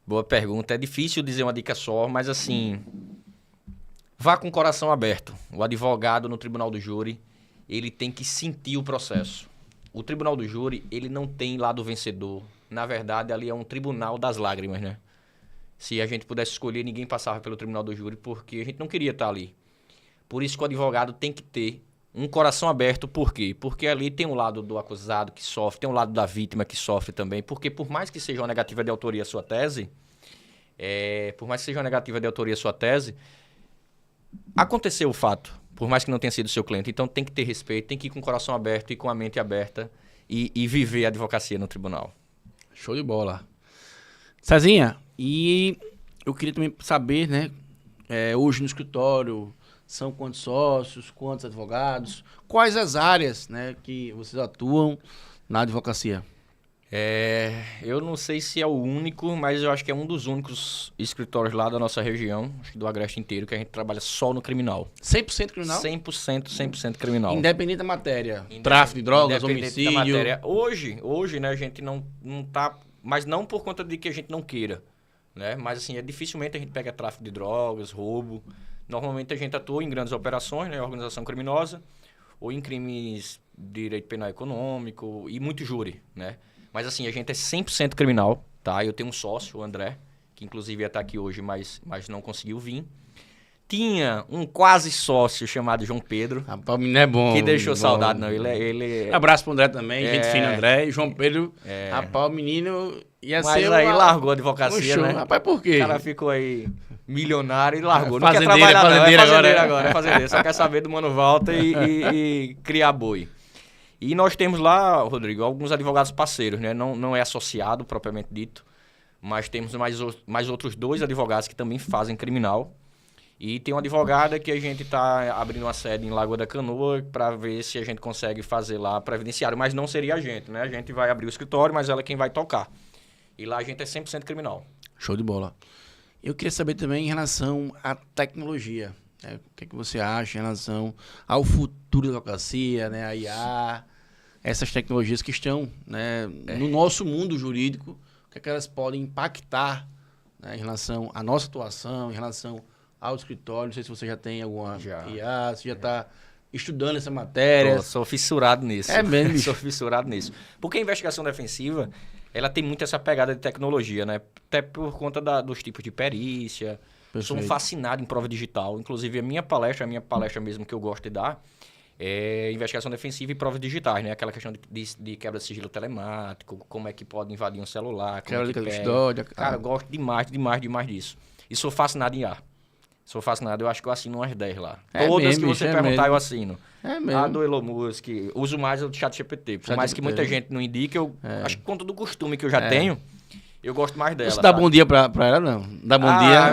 Speaker 2: Boa pergunta. É difícil dizer uma dica só, mas assim, vá com o coração aberto. O advogado no tribunal do júri, ele tem que sentir o processo. O tribunal do júri, ele não tem lado vencedor. Na verdade, ali é um tribunal das lágrimas, né? Se a gente pudesse escolher, ninguém passava pelo tribunal do júri porque a gente não queria estar ali. Por isso que o advogado tem que ter um coração aberto. Por quê? porque ali tem um lado do acusado que sofre, tem um lado da vítima que sofre também, porque por mais que seja uma negativa de autoria a sua tese, aconteceu o fato. por mais que não tenha sido seu cliente. Então tem que ter respeito, tem que ir com o coração aberto e com a mente aberta e viver a advocacia no tribunal.
Speaker 1: Show de bola. Cezinha, e eu queria também saber, né? Hoje no escritório, são quantos sócios, quantos advogados, quais as áreas, né, que vocês atuam na advocacia?
Speaker 2: Eu não sei se é o único, mas eu acho que é um dos únicos escritórios lá da nossa região, acho que do Agreste inteiro, que a gente trabalha só no criminal.
Speaker 1: 100% criminal?
Speaker 2: 100% criminal.
Speaker 1: Independente da matéria. Tráfico de drogas, homicídio.
Speaker 2: Da matéria. Hoje, né, a gente não tá... Mas não por conta de que a gente não queira, né? Mas, assim, dificilmente a gente pega tráfico de drogas, roubo. Normalmente a gente atua em grandes operações, né? Organização criminosa, ou em crimes de direito penal econômico e muito júri, né? Mas, assim, a gente é 100% criminal, tá? Eu tenho um sócio, o André, que inclusive ia estar aqui hoje, mas não conseguiu vir. Tinha um quase sócio chamado João Pedro.
Speaker 1: Rapaz, o menino é bom.
Speaker 2: Que deixou
Speaker 1: bom.
Speaker 2: saudade, não. Ele...
Speaker 1: Abraço pro André também, gente fina, André. E João Pedro, rapaz, o menino ia
Speaker 2: mas
Speaker 1: ser
Speaker 2: aí largou a advocacia,
Speaker 1: show.
Speaker 2: né?
Speaker 1: Rapaz, por quê?
Speaker 2: O cara ficou aí milionário e largou.
Speaker 1: Não
Speaker 2: quer trabalhar, não. É fazendeiro
Speaker 1: agora.
Speaker 2: É fazendeiro. Só quer saber do Mano Walter e criar boi. E nós temos lá, Rodrigo, alguns advogados parceiros, né? Não é associado, propriamente dito, mas temos mais outros 2 advogados que também fazem criminal. E tem uma advogada que a gente está abrindo uma sede em Lagoa da Canoa para ver se a gente consegue fazer lá previdenciário, mas não seria a gente, né? A gente vai abrir o escritório, mas ela é quem vai tocar. E lá a gente é 100% criminal.
Speaker 1: Show de bola. Eu queria saber também em relação à tecnologia. Né? O que você acha em relação ao futuro da advocacia, né? A IA, essas tecnologias que estão, né, no nosso mundo jurídico, o que elas podem impactar, né, em relação à nossa atuação, em relação ao escritório. Não sei se você já tem alguma IA, se já está estudando essa matéria.
Speaker 2: Sou fissurado nisso.
Speaker 1: É mesmo, bicho.
Speaker 2: Sou fissurado nisso. Porque a investigação defensiva, ela tem muito essa pegada de tecnologia, né? Até por conta dos tipos de perícia. Eu sou um fascinado em prova digital. Inclusive, a minha palestra mesmo que eu gosto de dar, é investigação defensiva e provas digitais, né? Aquela questão de quebra de sigilo telemático, como é que pode invadir um celular, como é que pega. Cara, eu gosto demais disso. E sou fascinado em IA. Sou fascinado, eu acho que eu assino umas 10 lá. Todas que você perguntar, eu assino.
Speaker 1: É mesmo.
Speaker 2: A do Elon Musk, uso mais o do ChatGPT. Por mais que muita gente não indique, eu acho que com todo o costume que eu já tenho, eu gosto mais dela.
Speaker 1: Você dá bom dia pra ela, não? Dá bom dia?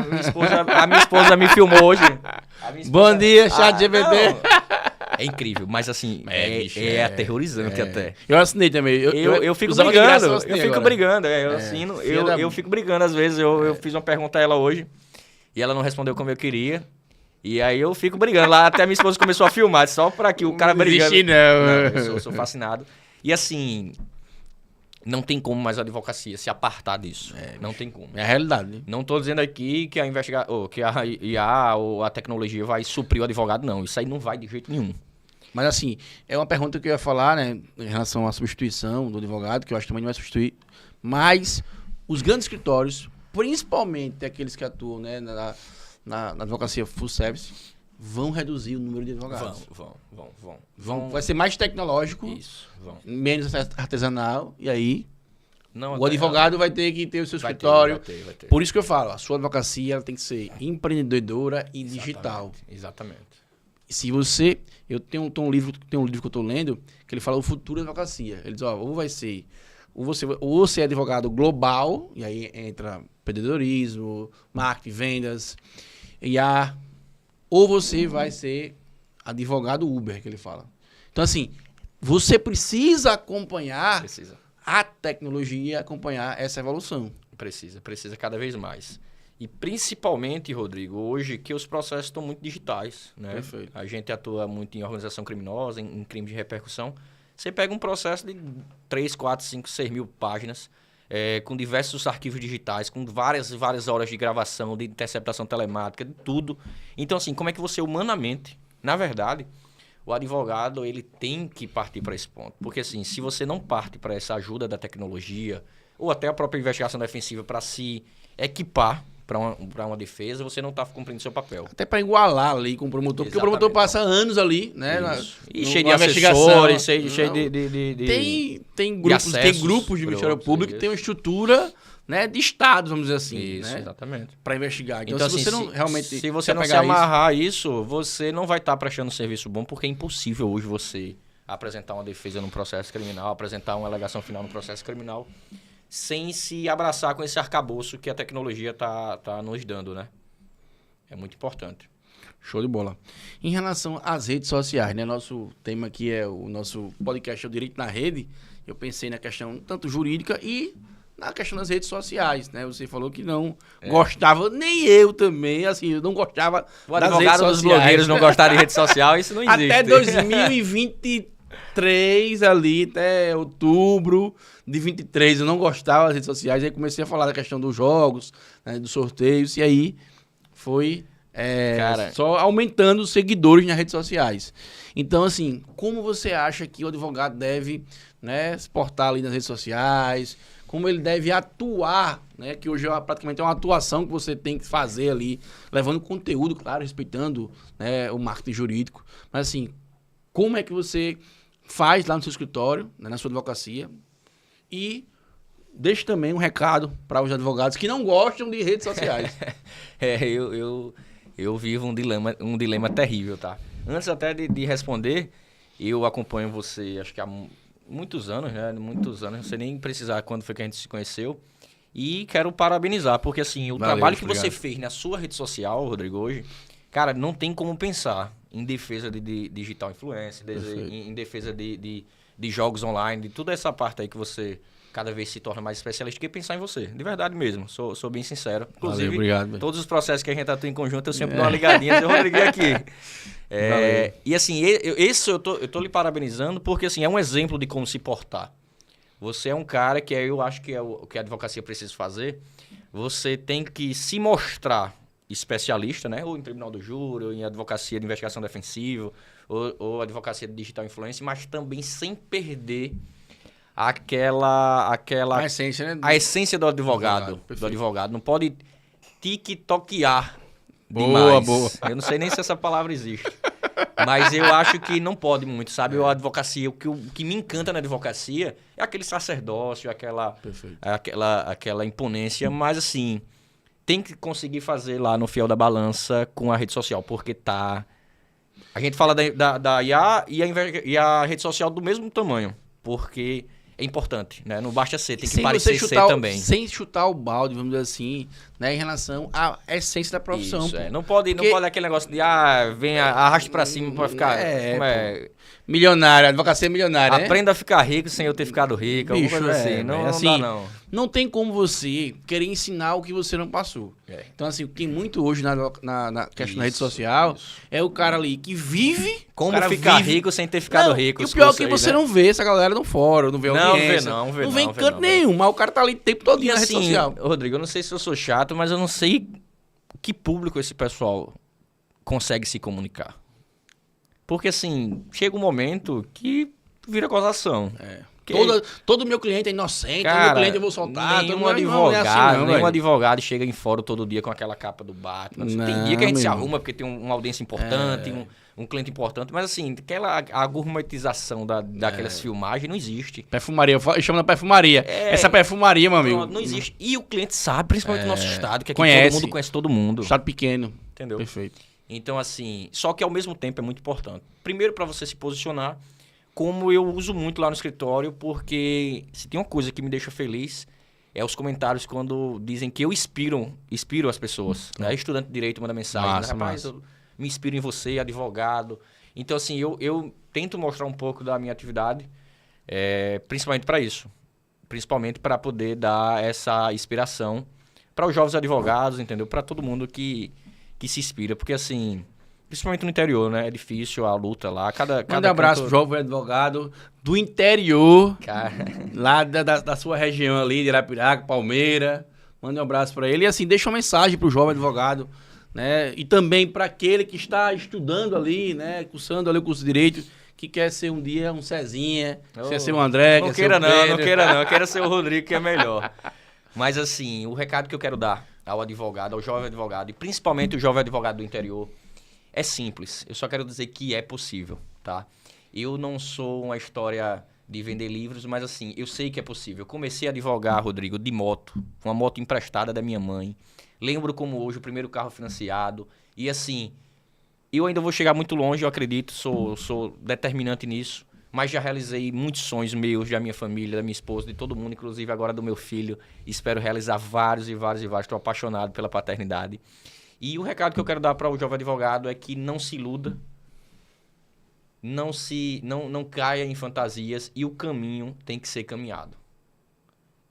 Speaker 2: A minha esposa me filmou hoje.
Speaker 1: Bom dia, ChatGPT.
Speaker 2: É incrível, mas assim, é aterrorizante até.
Speaker 1: Eu assinei também.
Speaker 2: Eu fico brigando, eu fico brigando às vezes. Eu fiz uma pergunta a ela hoje e ela não respondeu como eu queria. E aí eu fico brigando lá, até minha esposa começou a filmar, só pra que o cara brigando. Não, eu sou fascinado. E assim, não tem como mais a advocacia se apartar disso. Não tem como.
Speaker 1: É a realidade.
Speaker 2: Não tô dizendo aqui que a IA ou a tecnologia vai suprir o advogado, não. Isso aí não vai de jeito nenhum.
Speaker 1: Mas assim, é uma pergunta que eu ia falar, né, em relação à substituição do advogado, que eu acho que também não vai substituir, mas os grandes escritórios, principalmente aqueles que atuam, né, na advocacia full service, vão reduzir o número de advogados. Vão. Vai ser mais tecnológico, menos artesanal, e aí o advogado vai ter que ter o seu escritório. Vai ter. Por isso que eu falo, a sua advocacia ela tem que ser empreendedora e digital.
Speaker 2: Exatamente.
Speaker 1: Se você... Tem um livro que eu estou lendo, que ele fala o futuro da advocacia. Ele diz, ou você é advogado global, e aí entra empreendedorismo, marketing, vendas, IA, ou você vai ser advogado Uber, que ele fala. Então, assim, você precisa acompanhar a tecnologia, acompanhar essa evolução.
Speaker 2: Precisa cada vez mais. E principalmente, Rodrigo, hoje que os processos estão muito digitais, né?
Speaker 1: Perfeito.
Speaker 2: A gente atua muito em organização criminosa, em crime de repercussão. Você pega um processo de 3, 4, 5, 6 mil páginas, com diversos arquivos digitais, com várias horas de gravação, de interceptação telemática, de tudo. Então, assim, como é que você humanamente, na verdade, o advogado ele tem que partir para esse ponto. Porque, assim, se você não parte para essa ajuda da tecnologia, ou até a própria investigação defensiva para se equipar para uma defesa, você não está cumprindo seu papel.
Speaker 1: Até para igualar ali com o promotor, porque o promotor passa anos ali, né?
Speaker 2: Cheio de assessores, cheio de
Speaker 1: tem grupos do Ministério Público que tem uma estrutura né, de estados, vamos dizer assim.
Speaker 2: Isso,
Speaker 1: né,
Speaker 2: exatamente.
Speaker 1: para investigar. Então,
Speaker 2: Então,
Speaker 1: se
Speaker 2: assim,
Speaker 1: você não realmente
Speaker 2: se você não se
Speaker 1: pegar
Speaker 2: amarrar isso, você não vai estar prestando um serviço bom, porque é impossível hoje você apresentar uma defesa num processo criminal, apresentar uma alegação final no processo criminal, sem se abraçar com esse arcabouço que a tecnologia tá nos dando, né? É muito importante.
Speaker 1: Show de bola. Em relação às redes sociais, né? Nosso tema aqui é o nosso podcast é o Direito na Rede. Eu pensei na questão tanto jurídica e na questão das redes sociais, né? Você falou que não gostava, nem eu também, assim, eu não gostava
Speaker 2: O
Speaker 1: das redes
Speaker 2: advogado dos
Speaker 1: sociais.
Speaker 2: blogueiros não gostar de rede social, isso não existe.
Speaker 1: Até 2023 ali, até outubro de 23, eu não gostava das redes sociais. Aí comecei a falar da questão dos jogos, né, dos sorteios, e aí foi
Speaker 2: Cara,
Speaker 1: só aumentando os seguidores nas redes sociais. Então, assim, como você acha que o advogado deve, né, se portar ali nas redes sociais? Como ele deve atuar, né? Que hoje praticamente é uma atuação que você tem que fazer ali, levando conteúdo, claro, respeitando, né, o marketing jurídico. Mas, assim, como é que você faz lá no seu escritório, né, na sua advocacia? E deixe também um recado para os advogados que não gostam de redes sociais.
Speaker 2: Eu vivo um dilema terrível, tá? Antes até de responder, eu acompanho você, acho que há muitos anos, né? Muitos anos, não sei nem precisar quando foi que a gente se conheceu. E quero parabenizar, porque assim, o trabalho que você fez na sua rede social, Rodrigo, hoje, cara, não tem como pensar em defesa de digital influencer, em defesa de jogos online, de toda essa parte aí que você cada vez se torna mais especialista, que pensar em você. De verdade mesmo, sou bem sincero. Inclusive,
Speaker 1: obrigado,
Speaker 2: todos os processos que a gente atua em conjunto, eu sempre dou uma ligadinha, seu Rodrigo aqui. E assim, esse eu tô lhe parabenizando, porque assim, é um exemplo de como se portar. Você é um cara que eu acho que é o que a advocacia precisa fazer. Você tem que se mostrar especialista, né? Ou em tribunal do júri, ou em advocacia de investigação defensiva, ou advocacia de digital influência, mas também sem perder aquela
Speaker 1: a essência, né?
Speaker 2: a essência do advogado. Não pode tiktokear demais.
Speaker 1: Boa.
Speaker 2: Eu não sei nem se essa palavra existe. Mas eu acho que não pode muito, sabe? A advocacia, o que me encanta na advocacia é aquele sacerdócio, aquela imponência, mas assim, tem que conseguir fazer lá no fiel da balança com a rede social, porque tá... A gente fala da IA e a rede social do mesmo tamanho, porque é importante, né? Não basta ser, tem que parecer ser também.
Speaker 1: Sem chutar o balde, vamos dizer assim, né? Em relação à essência da profissão.
Speaker 2: Isso, não pode aquele negócio de, arraste pra cima pra ficar...
Speaker 1: Milionário, advocacia milionária,
Speaker 2: Aprenda a ficar rico sem eu ter ficado rico, alguma coisa assim. Não dá, não.
Speaker 1: Não tem como você querer ensinar o que você não passou. Então, assim, tem muito hoje na questão da rede social, é o cara ali que vive...
Speaker 2: Como ficar rico sem ter ficado rico.
Speaker 1: E o pior é que você não vê essa galera no fórum, não vê audiência.
Speaker 2: Não vê
Speaker 1: em canto nenhum, mas o cara tá ali o tempo todo na rede social.
Speaker 2: Rodrigo, eu não sei se eu sou chato, mas eu não sei que público esse pessoal consegue se comunicar. Porque, assim, chega um momento que vira gozação.
Speaker 1: Todo meu cliente é inocente,
Speaker 2: cara,
Speaker 1: todo meu cliente eu vou soltar.
Speaker 2: Nenhum advogado chega em fórum todo dia com aquela capa do Batman. Tem dia que a gente se arruma porque tem uma audiência importante, um cliente importante. Mas, assim, a gourmetização daquelas filmagens não existe.
Speaker 1: Perfumaria, eu chamo da perfumaria. Essa perfumaria, meu amigo.
Speaker 2: Não existe. E o cliente sabe, principalmente no nosso estado, que aqui todo mundo conhece todo mundo.
Speaker 1: Estado pequeno.
Speaker 2: Entendeu?
Speaker 1: Perfeito.
Speaker 2: Então, assim, só que ao mesmo tempo é muito importante. Primeiro, para você se posicionar, como eu uso muito lá no escritório, porque se tem uma coisa que me deixa feliz, é os comentários quando dizem que eu inspiro as pessoas. Né? Estudante de direito manda mensagem, rapaz, eu me inspiro em você, advogado. Então, assim, eu tento mostrar um pouco da minha atividade, principalmente para isso. Principalmente para poder dar essa inspiração para os jovens advogados, entendeu? Para todo mundo que se inspira, porque assim, principalmente no interior, né? É difícil a luta lá.
Speaker 1: Manda um abraço pro jovem advogado do interior,
Speaker 2: cara,
Speaker 1: lá da sua região ali, de Arapiraca, Palmeira. Manda um abraço para ele. E assim, deixa uma mensagem pro jovem advogado, né? E também para aquele que está estudando ali, né? Cursando ali o curso de Direito, que quer ser um dia um Cezinha, quer ser um André,
Speaker 2: não
Speaker 1: quer ser um
Speaker 2: Pedro. Não queira não. Eu quero ser o Rodrigo, que é melhor. Mas assim, o recado que eu quero dar ao advogado, ao jovem advogado, e principalmente o jovem advogado do interior, é simples. Eu só quero dizer que é possível, tá? Eu não sou uma história de vender livros, mas assim, eu sei que é possível. Eu comecei a advogar, Rodrigo, de moto, uma moto emprestada da minha mãe. Lembro como hoje, o primeiro carro financiado. E assim, eu ainda vou chegar muito longe, eu acredito, sou determinante nisso. Mas já realizei muitos sonhos meus, da minha família, da minha esposa, de todo mundo, inclusive agora do meu filho. Espero realizar vários e vários e vários. Estou apaixonado pela paternidade. E o recado que eu quero dar para o jovem advogado é que não se iluda, não caia em fantasias e o caminho tem que ser caminhado.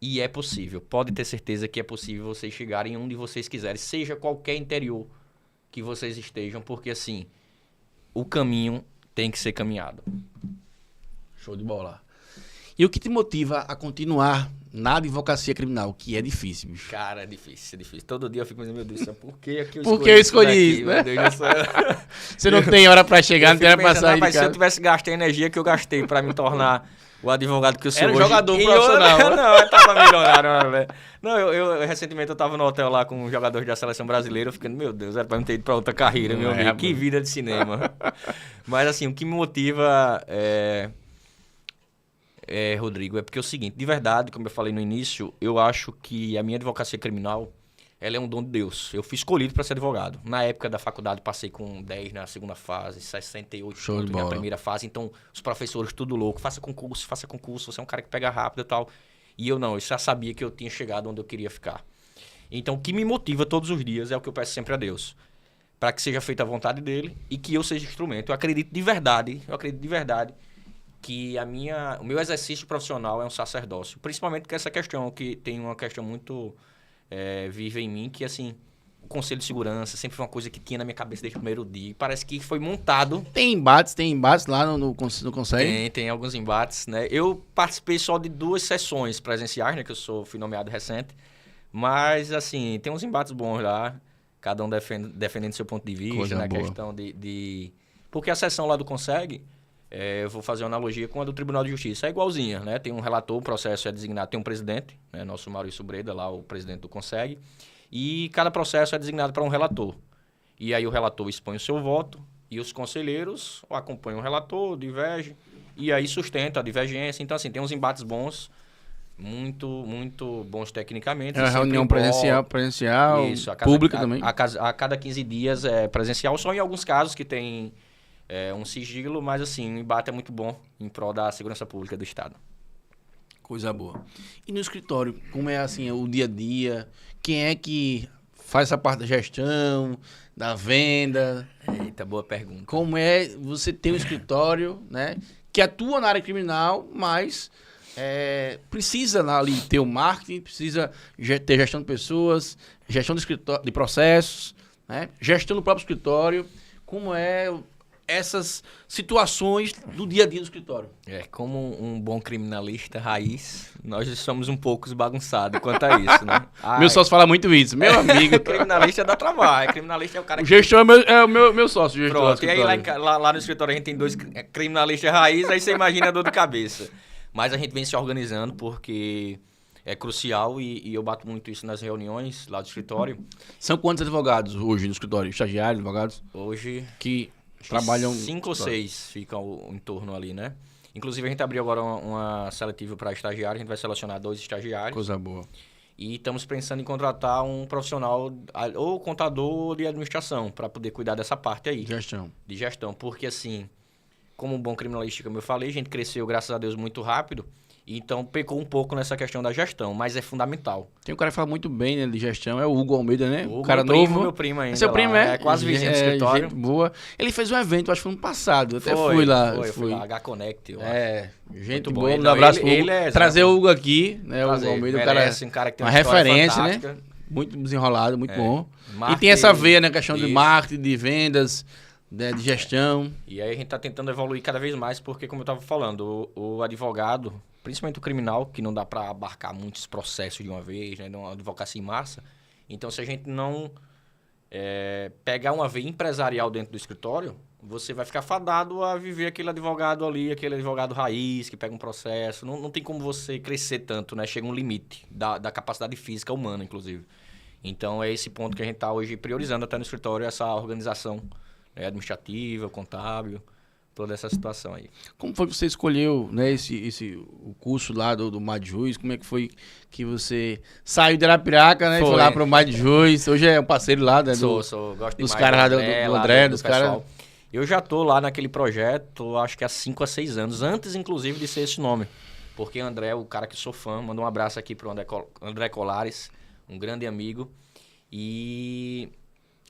Speaker 2: E é possível, pode ter certeza que é possível vocês chegarem onde vocês quiserem, seja qualquer interior que vocês estejam, porque assim, o caminho tem que ser caminhado.
Speaker 1: Show de bola. E o que te motiva a continuar na advocacia criminal, que é difícil, bicho?
Speaker 2: Cara, é difícil. Todo dia eu fico pensando, meu Deus do céu, por que eu
Speaker 1: escolhi isso, né?
Speaker 2: Meu Deus do céu.
Speaker 1: Você não tem hora pra chegar, não tem hora pra sair de casa.
Speaker 2: Se eu tivesse gasto a energia que eu gastei pra me tornar o advogado que eu sou
Speaker 1: Era
Speaker 2: hoje...
Speaker 1: jogador profissional.
Speaker 2: Eu tava milionário, velho. Não, recentemente eu tava no hotel lá com um jogador da seleção brasileira, eu ficando, meu Deus, era pra me ter ido pra outra carreira, meu amigo. Que vida de cinema. Mas assim, o que me motiva Rodrigo, é porque é o seguinte, de verdade, como eu falei no início, eu acho que a minha advocacia criminal, ela é um dom de Deus. Eu fui escolhido para ser advogado. Na época da faculdade, passei com 10 na segunda fase, 68 pontos na primeira fase. Então, os professores, tudo louco. Faça concurso, você é um cara que pega rápido e tal. E eu não, eu já sabia que eu tinha chegado onde eu queria ficar. Então, o que me motiva todos os dias é o que eu peço sempre a Deus. Para que seja feita a vontade dele e que eu seja instrumento. Eu acredito de verdade que o meu exercício profissional é um sacerdócio. Principalmente com essa questão, que tem uma questão muito viva em mim, que assim, o Conselho de Segurança sempre foi uma coisa que tinha na minha cabeça desde o primeiro dia. Parece que foi montado.
Speaker 1: Tem embates lá no Conselho?
Speaker 2: Tem alguns embates, né? Eu participei só de 2 sessões presenciais, né? Que fui nomeado recente. Mas, assim, tem uns embates bons lá. Cada um defendendo seu ponto de vista, na questão de... Porque a sessão lá do Conseg... eu vou fazer uma analogia com a do Tribunal de Justiça. É igualzinha, né? Tem um relator, o processo é designado, tem um presidente, né? Nosso Maurício Breda, lá o presidente do Conseg, e cada processo é designado para um relator. E aí o relator expõe o seu voto e os conselheiros acompanham o relator, divergem, e aí sustenta a divergência. Então, assim, tem uns embates bons, muito bons tecnicamente.
Speaker 1: É uma reunião presencial,
Speaker 2: isso,
Speaker 1: pública também.
Speaker 2: A cada 15 dias é presencial, só em alguns casos que tem... um sigilo, mas assim, o embate é muito bom em prol da segurança pública do Estado.
Speaker 1: Coisa boa. E no escritório, como é assim, o dia a dia? Quem é que faz essa parte da gestão, da venda?
Speaker 2: Eita, boa pergunta.
Speaker 1: Como é você ter um escritório, né, que atua na área criminal, mas precisa ali ter o marketing, precisa ter gestão de pessoas, gestão de processos, né, gestão do próprio escritório. Como é essas situações do dia a dia do escritório?
Speaker 2: Como um bom criminalista raiz, nós somos um pouco bagunçados quanto a isso, né?
Speaker 1: Meu sócio fala muito isso, meu amigo.
Speaker 2: Criminalista dá trabalho, criminalista é o cara
Speaker 1: que... O gestor é o meu sócio. O gestor.
Speaker 2: Pronto, e aí lá no escritório a gente tem 2 criminalistas raiz, aí você imagina a dor de cabeça. Mas a gente vem se organizando porque é crucial e eu bato muito isso nas reuniões lá do escritório.
Speaker 1: São quantos advogados hoje no escritório? Estagiários, advogados?
Speaker 2: Hoje...
Speaker 1: Que trabalham...
Speaker 2: 5 ou 6 ficam em torno ali, né? Inclusive, a gente abriu agora uma seletiva para estagiário. A gente vai selecionar 2 estagiários.
Speaker 1: Coisa boa.
Speaker 2: E estamos pensando em contratar um profissional, ou contador ou de administração, para poder cuidar dessa parte aí. De gestão. Porque, assim, como um bom criminalista, como eu falei, a gente cresceu, graças a Deus, muito rápido. Então, pecou um pouco nessa questão da gestão, mas é fundamental.
Speaker 1: Tem um cara que fala muito bem, né, de gestão, é o Hugo Almeida, né?
Speaker 2: O
Speaker 1: cara
Speaker 2: novo. Meu primo ainda.
Speaker 1: Seu primo é?
Speaker 2: É quase vizinho do escritório.
Speaker 1: Gente boa. Ele fez um evento, acho que foi no passado. Até fui lá.
Speaker 2: Fui lá, H-Connect.
Speaker 1: Gente
Speaker 2: muito
Speaker 1: boa.
Speaker 2: Bom.
Speaker 1: Um abraço pro Hugo. Trazer o Hugo aqui, né? O Hugo Almeida,
Speaker 2: um cara que tem
Speaker 1: uma referência,
Speaker 2: fantástica.
Speaker 1: Né? Muito desenrolado, muito bom.
Speaker 2: Marketing,
Speaker 1: e tem essa veia, né? Questão de marketing, de vendas, de gestão.
Speaker 2: E aí a gente tá tentando evoluir cada vez mais, porque, como eu tava falando, o advogado, principalmente o criminal, que não dá para abarcar muitos processos de uma vez, né? De uma advocacia em massa. Então, se a gente não pegar uma veia empresarial dentro do escritório, você vai ficar fadado a viver aquele advogado ali, aquele advogado raiz, que pega um processo. Não tem como você crescer tanto, né? Chega um limite da capacidade física humana, inclusive. Então, é esse ponto que a gente está hoje priorizando até no escritório, essa organização administrativa, contábil, toda essa situação aí.
Speaker 1: Como foi que você escolheu, né, o curso lá do Madjuiz? Como é que foi que você saiu de Arapiraca, né, e foi lá para o Madjuiz? Hoje é um parceiro lá, né?
Speaker 2: Gosto
Speaker 1: dos
Speaker 2: demais
Speaker 1: caras lá do André,
Speaker 2: do
Speaker 1: dos caras.
Speaker 2: Eu já tô lá naquele projeto, acho que há 5 a 6 anos, antes inclusive de ser esse nome. Porque André é o cara que sou fã, manda um abraço aqui pro André Colares, um grande amigo. E...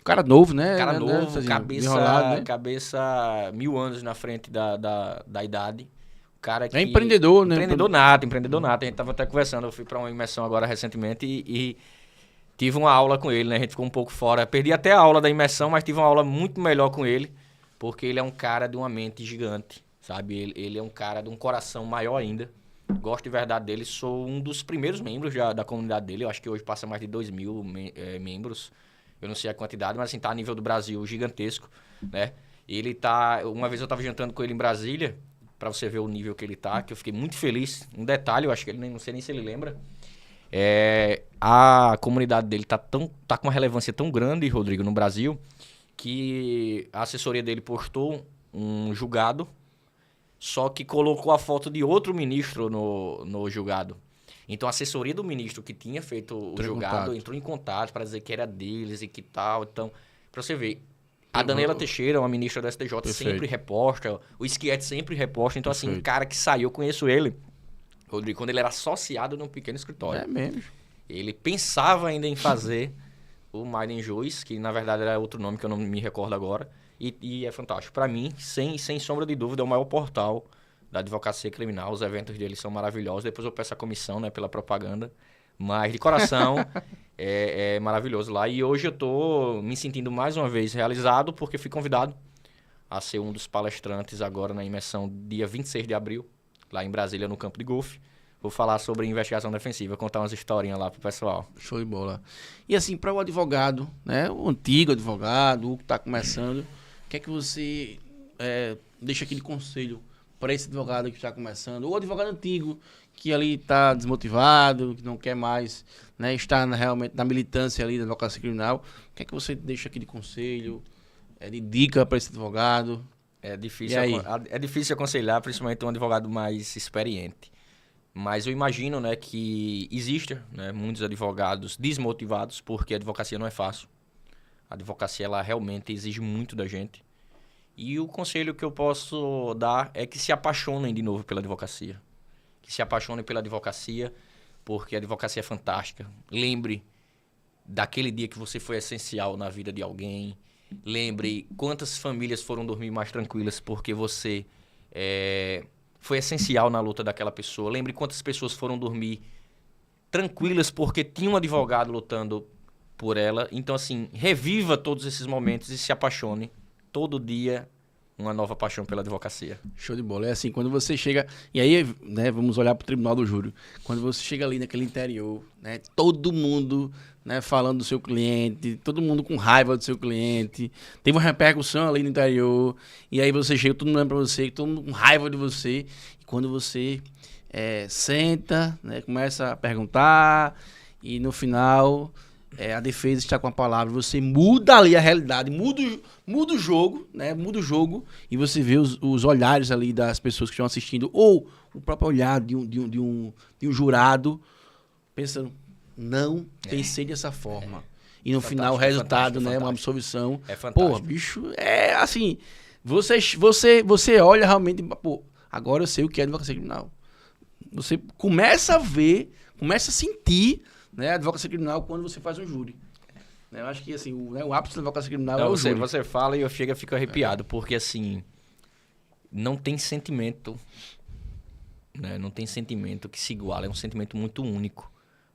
Speaker 1: cara novo, né?
Speaker 2: Cara novo,
Speaker 1: assim,
Speaker 2: cabeça,
Speaker 1: enrolado, né?
Speaker 2: cabeça 1000 anos na frente da idade. O cara que...
Speaker 1: É empreendedor, né?
Speaker 2: Empreendedor nato. A gente tava até conversando, eu fui pra uma imersão agora recentemente e tive uma aula com ele, né? A gente ficou um pouco fora. Perdi até a aula da imersão, mas tive uma aula muito melhor com ele, porque ele é um cara de uma mente gigante, sabe? Ele é um cara de um coração maior ainda. Gosto de verdade dele, sou um dos primeiros membros da comunidade dele. Eu acho que hoje passa mais de 2.000 membros. Eu não sei a quantidade, mas assim, tá a nível do Brasil gigantesco, né? Ele tá... Uma vez eu tava jantando com ele em Brasília, pra você ver o nível que ele tá, que eu fiquei muito feliz. Um detalhe, eu acho que ele não sei nem se ele lembra. A comunidade dele tá com uma relevância tão grande, Rodrigo, no Brasil, que a assessoria dele postou um julgado, só que colocou a foto de outro ministro no julgado. Então, a assessoria do ministro que tinha feito o julgado entrou em contato para dizer que era deles e que tal. Então, para você ver, a Daniela Teixeira, uma ministra da STJ,
Speaker 1: Perfeito.
Speaker 2: sempre reposta, o Schietti sempre reposta. Então,
Speaker 1: Perfeito.
Speaker 2: assim, um cara que saiu, eu conheço ele, Rodrigo, quando ele era associado num pequeno escritório.
Speaker 1: É mesmo.
Speaker 2: Ele pensava ainda em fazer o Maiden Juiz, que na verdade era outro nome que eu não me recordo agora. E é fantástico. Para mim, sem sombra de dúvida, é o maior portal da advocacia criminal. Os eventos dele são maravilhosos. Depois eu peço a comissão, né, pela propaganda. Mas, de coração, é maravilhoso lá. E hoje eu tô me sentindo mais uma vez realizado, porque fui convidado a ser um dos palestrantes agora na imersão dia 26 de abril, lá em Brasília, no campo de golfe. Vou falar sobre investigação defensiva, contar umas historinhas lá pro pessoal.
Speaker 1: Show de bola. E assim, para o advogado, né, o antigo advogado, o que está começando, o que é que você deixa aqui de conselho para esse advogado que está começando, ou o advogado antigo que ali está desmotivado, que não quer mais, né, estar realmente na militância ali da advocacia criminal? O que é que você deixa aqui de conselho, de dica para esse advogado?
Speaker 2: É difícil aconselhar, principalmente um advogado mais experiente. Mas eu imagino, né, que exista, né, muitos advogados desmotivados, porque a advocacia não é fácil. A advocacia, ela realmente exige muito da gente. E o conselho que eu posso dar é que se apaixonem de novo pela advocacia. Que se apaixonem pela advocacia, porque a advocacia é fantástica. Lembre daquele dia que você foi essencial na vida de alguém. Lembre quantas famílias foram dormir mais tranquilas porque você foi essencial na luta daquela pessoa. Lembre quantas pessoas foram dormir tranquilas porque tinha um advogado lutando por ela. Então, assim, reviva todos esses momentos e se apaixone. Todo dia, uma nova paixão pela advocacia.
Speaker 1: Show de bola. É assim, quando você chega... E aí, né, vamos olhar para o Tribunal do Júri. Quando você chega ali naquele interior, né, todo mundo, né, falando do seu cliente, todo mundo com raiva do seu cliente, teve uma repercussão ali no interior, e aí você chega, todo mundo olhando para você, todo mundo com raiva de você, e quando você senta, né, começa a perguntar, e no final... a defesa está com a palavra, você muda ali a realidade, muda o jogo, né? Muda o jogo e você vê os olhares ali das pessoas que estão assistindo, ou o próprio olhar de um jurado, pensando, não pensei dessa forma. E no final o resultado, né? Uma absolvição.
Speaker 2: É fantástico.
Speaker 1: Pô, bicho, assim, você olha realmente, pô, agora eu sei o que é advocacia criminal. Você começa a ver, começa a sentir, né, a advocacia criminal quando você faz um júri. Eu acho que assim, o ápice da advocacia criminal é o júri.
Speaker 2: Você fala e eu fico arrepiado, porque assim, não tem sentimento, né, não tem sentimento que se iguala, é um sentimento muito único.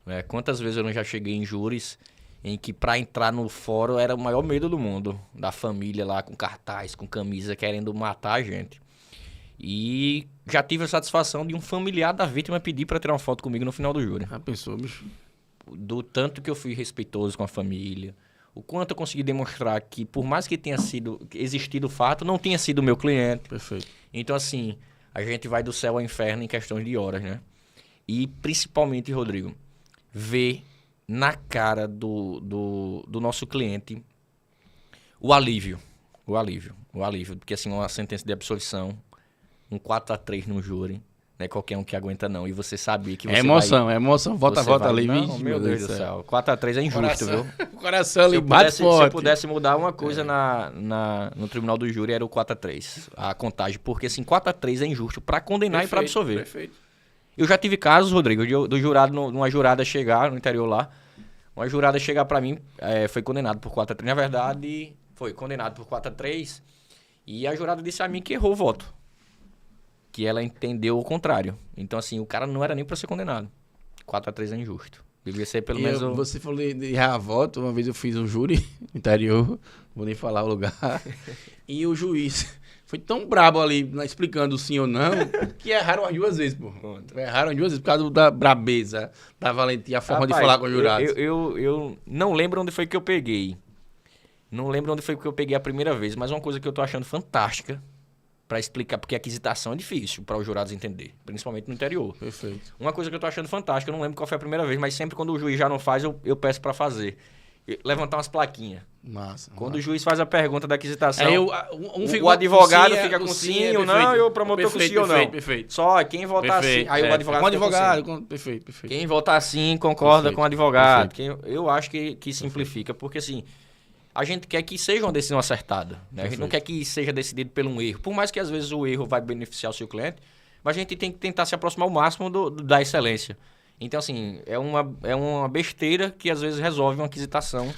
Speaker 2: Né? Quantas vezes eu não já cheguei em júris em que para entrar no fórum era o maior medo do mundo, da família lá com cartaz, com camisa, querendo matar a gente. E já tive a satisfação de um familiar da vítima pedir para tirar uma foto comigo no final do júri.
Speaker 1: Ah, pensou, bicho?
Speaker 2: Do tanto que eu fui respeitoso com a família, o quanto eu consegui demonstrar que, por mais que tenha existido o fato, não tinha sido meu cliente.
Speaker 1: Perfeito.
Speaker 2: Então, assim, a gente vai do céu ao inferno em questões de horas, né? E, principalmente, Rodrigo, ver na cara do nosso cliente o alívio. O alívio. Porque, assim, uma sentença de absolvição, um 4-3 no júri, não é qualquer um que aguenta, não. E você sabia que você
Speaker 1: É emoção. Volta ali.
Speaker 2: Não,
Speaker 1: Vixe,
Speaker 2: meu Deus do céu. 4-3 é injusto, viu?
Speaker 1: O coração ali bate
Speaker 2: Se
Speaker 1: forte.
Speaker 2: eu pudesse mudar uma coisa no tribunal do júri, era o 4-3, a contagem. Porque, assim, 4-3 é injusto pra condenar e pra absolver.
Speaker 1: Perfeito.
Speaker 2: Eu já tive casos, Rodrigo, do jurado, numa jurada chegar no interior lá, uma jurada chegar pra mim, foi condenado por 4-3. Na verdade, foi condenado por 4-3 e a jurada disse a mim que errou o voto. Que ela entendeu o contrário. Então, assim, o cara não era nem pra ser condenado. 4-3 é injusto. Devia ser pelo menos...
Speaker 1: Você falou de errar voto, uma vez eu fiz um júri no interior, vou nem falar o lugar, e o juiz foi tão brabo ali, explicando sim ou não, que erraram as 2 vezes, pô. Erraram as 2 vezes por causa da brabeza, da valentia, a forma de falar com o jurado.
Speaker 2: Eu não lembro onde foi que eu peguei. Não lembro onde foi que eu peguei a primeira vez, mas uma coisa que eu tô achando fantástica pra explicar, porque a aquisitação é difícil para os jurados entender, principalmente no interior.
Speaker 1: Perfeito.
Speaker 2: Uma coisa que eu tô achando fantástica, eu não lembro qual foi a primeira vez, mas sempre quando o juiz já não faz, eu peço pra fazer. Levantar umas plaquinhas.
Speaker 1: Massa.
Speaker 2: Quando o juiz faz a pergunta da aquisitação,
Speaker 1: fica
Speaker 2: o advogado
Speaker 1: com
Speaker 2: fica com sim ou
Speaker 1: perfeito.
Speaker 2: não, e o promotor com sim ou não.
Speaker 1: Perfeito.
Speaker 2: Só quem votar sim, aí o advogado
Speaker 1: com
Speaker 2: fica
Speaker 1: advogado,
Speaker 2: com sim.
Speaker 1: Perfeito.
Speaker 2: Quem votar sim concorda
Speaker 1: Perfeito.
Speaker 2: com o advogado. Eu acho que simplifica, porque assim, a gente quer que seja uma decisão acertada, né? A gente não quer que seja decidido por um erro. Por mais que às vezes o erro vai beneficiar o seu cliente, mas a gente tem que tentar se aproximar ao máximo da excelência. Então, assim, é uma besteira que às vezes resolve uma aquisitação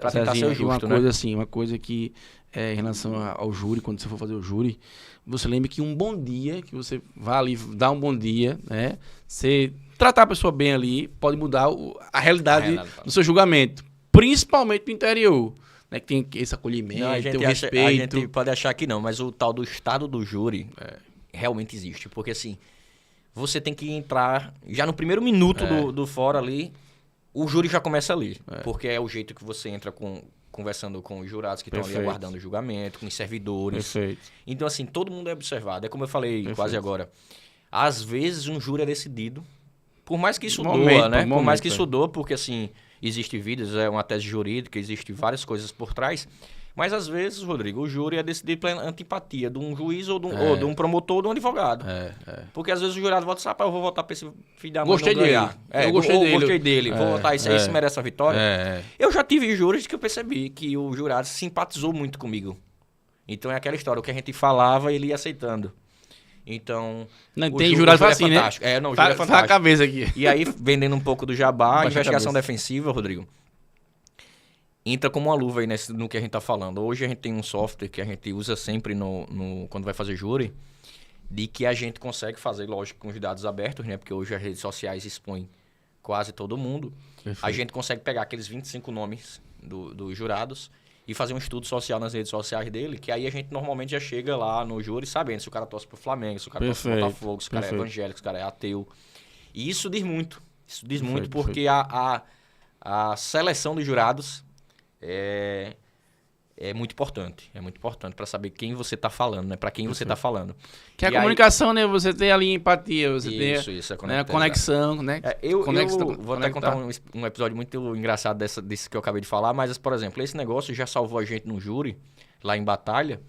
Speaker 2: para tentar ser justo,
Speaker 1: uma coisa assim, uma coisa que em relação ao júri, quando você for fazer o júri, você lembre que um bom dia, que você vá ali dar um bom dia, né? Você tratar a pessoa bem ali, pode mudar a realidade do seu julgamento, principalmente no interior, né? Que tem esse acolhimento, tem o respeito.
Speaker 2: A gente pode achar que não, mas o tal do estado do júri realmente existe, porque assim, você tem que entrar já no primeiro minuto do fórum ali, o júri já começa ali. Porque é o jeito que você entra conversando com os jurados que estão ali aguardando o julgamento, com os servidores.
Speaker 1: Perfeito.
Speaker 2: Então, assim, todo mundo é observado. É como eu falei quase agora. Às vezes, um júri é decidido, por mais que isso doa, né? Por mais que isso doa, porque, assim, existe vídeos, é uma tese jurídica, existe várias coisas por trás. Mas, às vezes, Rodrigo, o júri é decidido pela antipatia de um juiz ou de um promotor ou de um advogado. Porque, às vezes, o jurado vota, eu vou votar para esse filho da mãe
Speaker 1: Gostei dele.
Speaker 2: Eu gostei dele. Vou votar isso aí, se merece a vitória. Eu já tive júris que eu percebi que o jurado simpatizou muito comigo. Então, é aquela história, o que a gente falava, ele ia aceitando. Então,
Speaker 1: não tem jurado assim, né?
Speaker 2: O júri é fantástico.
Speaker 1: Tá a cabeça aqui.
Speaker 2: E aí, vendendo um pouco do jabá, a investigação defensiva, Rodrigo, entra como uma luva aí no que a gente tá falando. Hoje a gente tem um software que a gente usa sempre quando vai fazer júri, de que a gente consegue fazer, lógico, com os dados abertos, né? Porque hoje as redes sociais expõem quase todo mundo. Perfeito. A gente consegue pegar aqueles 25 nomes dos jurados e fazer um estudo social nas redes sociais dele, que aí a gente normalmente já chega lá no júri sabendo se o cara torce pro Flamengo, se o cara torce pro Botafogo, se o cara é evangélico, se o cara é ateu. E isso diz muito. Isso diz muito porque a seleção dos jurados é muito importante. É muito importante para saber quem você está falando, né? Para quem você está falando.
Speaker 1: Que a comunicação, né? Você tem ali empatia, você tem
Speaker 2: a
Speaker 1: conexão, né?
Speaker 2: Eu vou até contar um episódio muito engraçado desse que eu acabei de falar, mas, por exemplo, esse negócio já salvou a gente no júri, lá em Batalha.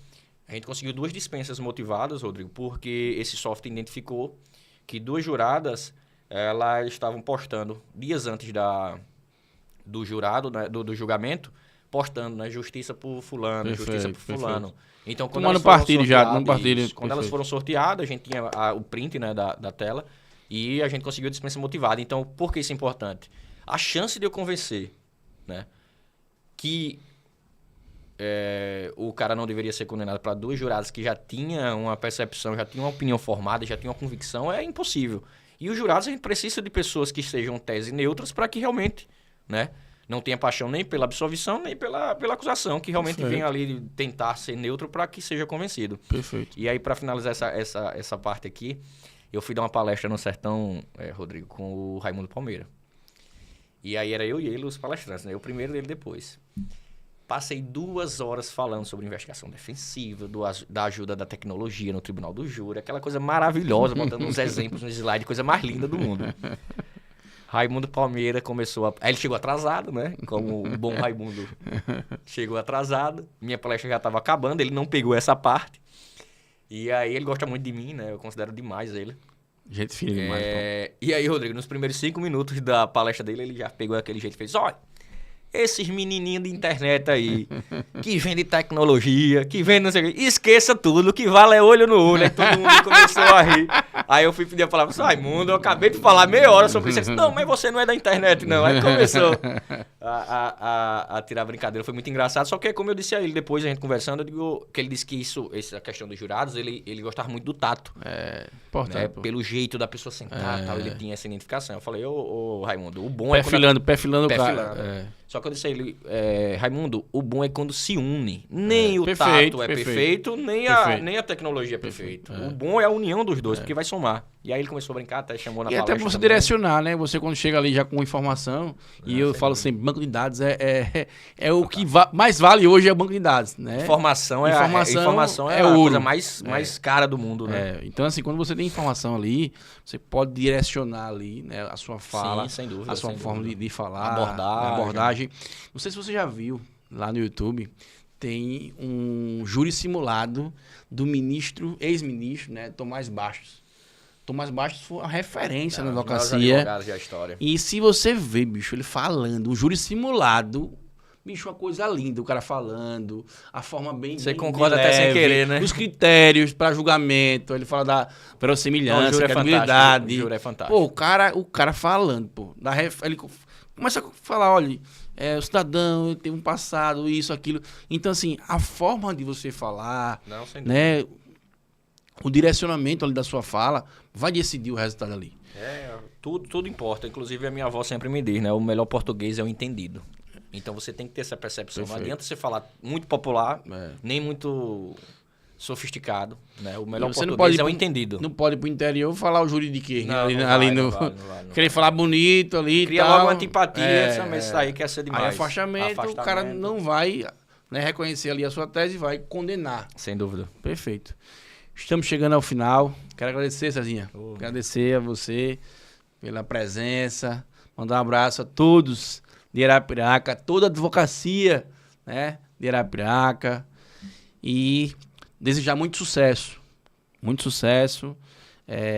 Speaker 2: A gente conseguiu 2 dispensas motivadas, Rodrigo, porque esse software identificou que 2 juradas, elas estavam postando dias antes do jurado, né, do julgamento, postando, né, justiça por fulano, justiça por fulano. Então, quando elas foram sorteadas, a gente tinha o print, né, da tela e a gente conseguiu a dispensa motivada. Então, por que isso é importante? A chance de eu convencer, né, que o cara não deveria ser condenado para 2 jurados que já tinham uma percepção, já tinham uma opinião formada, já tinham uma convicção, é impossível. E os jurados, a gente precisa de pessoas que sejam tese neutras para que realmente, né, não tenha paixão nem pela absolvição, nem pela acusação, que realmente vem ali tentar ser neutro para que seja convencido.
Speaker 1: Perfeito.
Speaker 2: E aí, para finalizar essa parte aqui, eu fui dar uma palestra no Sertão, Rodrigo, com o Raimundo Palmeira. E aí era eu e ele os palestrantes, né? Eu primeiro e ele depois. Passei 2 horas falando sobre investigação defensiva, da ajuda da tecnologia no Tribunal do Júri, aquela coisa maravilhosa, botando uns exemplos no slide, coisa mais linda do mundo. Raimundo Palmeira começou a... Aí ele chegou atrasado, né? Como o bom Raimundo chegou atrasado. Minha palestra já estava acabando, ele não pegou essa parte. E aí ele gosta muito de mim, né? Eu considero demais ele.
Speaker 1: Gente fina demais.
Speaker 2: E aí, Rodrigo, nos primeiros 5 minutos da palestra dele, ele já pegou aquele jeito e fez: olha, esses menininhos de internet aí, que vendem tecnologia, que vendem não sei o quê, esqueça tudo, o que vale é olho no olho. Aí todo mundo começou a rir. Aí eu fui pedir a palavra: Raimundo, eu acabei de falar meia hora sobre isso. Ele disse: não, mas você não é da internet, não. Aí começou a tirar brincadeira. Foi muito engraçado. Só que, como eu disse a ele depois, a gente conversando, eu digo que ele disse que essa questão dos jurados, ele gostava muito do tato.
Speaker 1: Importante.
Speaker 2: Né? Pelo jeito da pessoa sentar e tal, ele tinha essa identificação. Eu falei: ô Raimundo, o bom
Speaker 1: Perfilando o cara.
Speaker 2: Só que eu disse a ele: Raimundo, o bom é quando se une. Nem o
Speaker 1: perfeito,
Speaker 2: tato é perfeito, nem a tecnologia é perfeita. O bom é a união dos dois, porque vai somar. E aí ele começou a brincar, até chamou na palestra.
Speaker 1: E até pra você direcionar, né? Você quando chega ali já com informação, e eu falo sempre, banco de dados é o que mais vale hoje é o banco de dados, né?
Speaker 2: Informação é a coisa mais cara do mundo, né?
Speaker 1: Então, assim, quando você tem informação ali, você pode direcionar ali, né, a sua fala,
Speaker 2: sem dúvida,
Speaker 1: a sua forma de falar,
Speaker 2: abordagem.
Speaker 1: Não sei se você já viu lá no YouTube, tem um júri simulado do ex-ministro, né, Tomás Bastos. Tomás Bastos foi uma referência na advocacia.
Speaker 2: Da história.
Speaker 1: E se você vê, bicho, ele falando, um júri simulado, bicho, uma coisa linda, o cara falando, a forma bem
Speaker 2: Você concorda até sem querer, né?
Speaker 1: Os critérios para julgamento, ele fala da verossimilhança, credibilidade.
Speaker 2: O júri é fantástico.
Speaker 1: Pô, o cara falando, pô, ele começa a falar, olha, o cidadão tem um passado, isso, aquilo. Então, assim, a forma de você falar, né, o direcionamento ali da sua fala vai decidir o resultado ali.
Speaker 2: Tudo importa. Inclusive, a minha avó sempre me diz, né? O melhor português é o entendido. Então, você tem que ter essa percepção. Perfeito. Não adianta você falar muito popular, nem muito sofisticado, né? O melhor português é o entendido.
Speaker 1: Não pode ir pro interior falar o juridiquês, né?
Speaker 2: Não vai.
Speaker 1: Querer falar bonito ali.
Speaker 2: Cria logo uma antipatia, mas isso aí quer ser demais.
Speaker 1: Aí afastamento, o cara não vai, né, reconhecer ali a sua tese e vai condenar.
Speaker 2: Sem dúvida.
Speaker 1: Perfeito. Estamos chegando ao final. Quero agradecer, Cezinha. Agradecer a você pela presença. Mandar um abraço a todos de Arapiraca, toda a advocacia, né, de Arapiraca. E desejar muito sucesso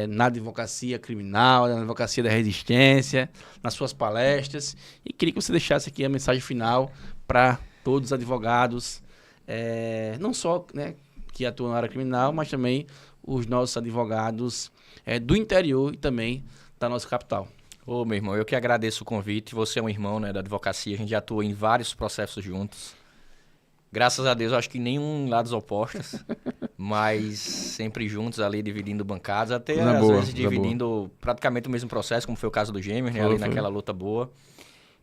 Speaker 1: na advocacia criminal, na advocacia da resistência, nas suas palestras. E queria que você deixasse aqui a mensagem final para todos os advogados, não só, né, que atuam na área criminal, mas também os nossos advogados do interior e também da nossa capital.
Speaker 2: Ô, meu irmão, eu que agradeço o convite. Você é um irmão, né, da advocacia, a gente já atua em vários processos juntos. Graças a Deus, eu acho que nenhum lados opostos, mas sempre juntos ali, dividindo bancadas, até às vezes dividindo praticamente o mesmo processo, como foi o caso do Gêmeos, né, ali naquela luta boa.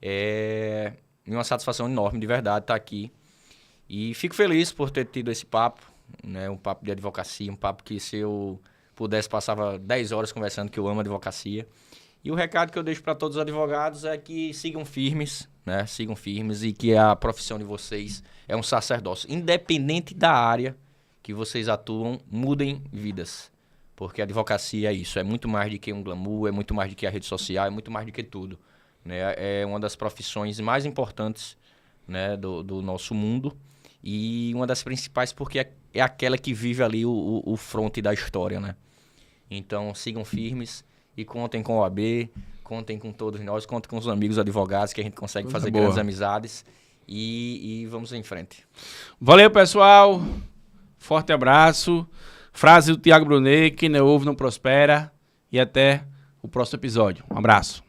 Speaker 2: É uma satisfação enorme, de verdade, estar aqui. E fico feliz por ter tido esse papo, né, um papo de advocacia, um papo que, se eu pudesse, passava 10 horas conversando, que eu amo advocacia. E o recado que eu deixo para todos os advogados é que sigam firmes, né? Sigam firmes, e que a profissão de vocês é um sacerdócio. Independente da área que vocês atuam, mudem vidas. Porque a advocacia é isso, é muito mais do que um glamour, é muito mais do que a rede social, é muito mais do que tudo, né? É uma das profissões mais importantes, né, do nosso mundo, e uma das principais porque é aquela que vive ali o fronte da história, né? Então, sigam firmes. E contem com o OAB, contem com todos nós, contem com os amigos advogados, que a gente consegue fazer grandes amizades, e vamos em frente.
Speaker 1: Valeu, pessoal. Forte abraço. Frase do Tiago Brunet: quem não ouve não prospera. E até o próximo episódio. Um abraço.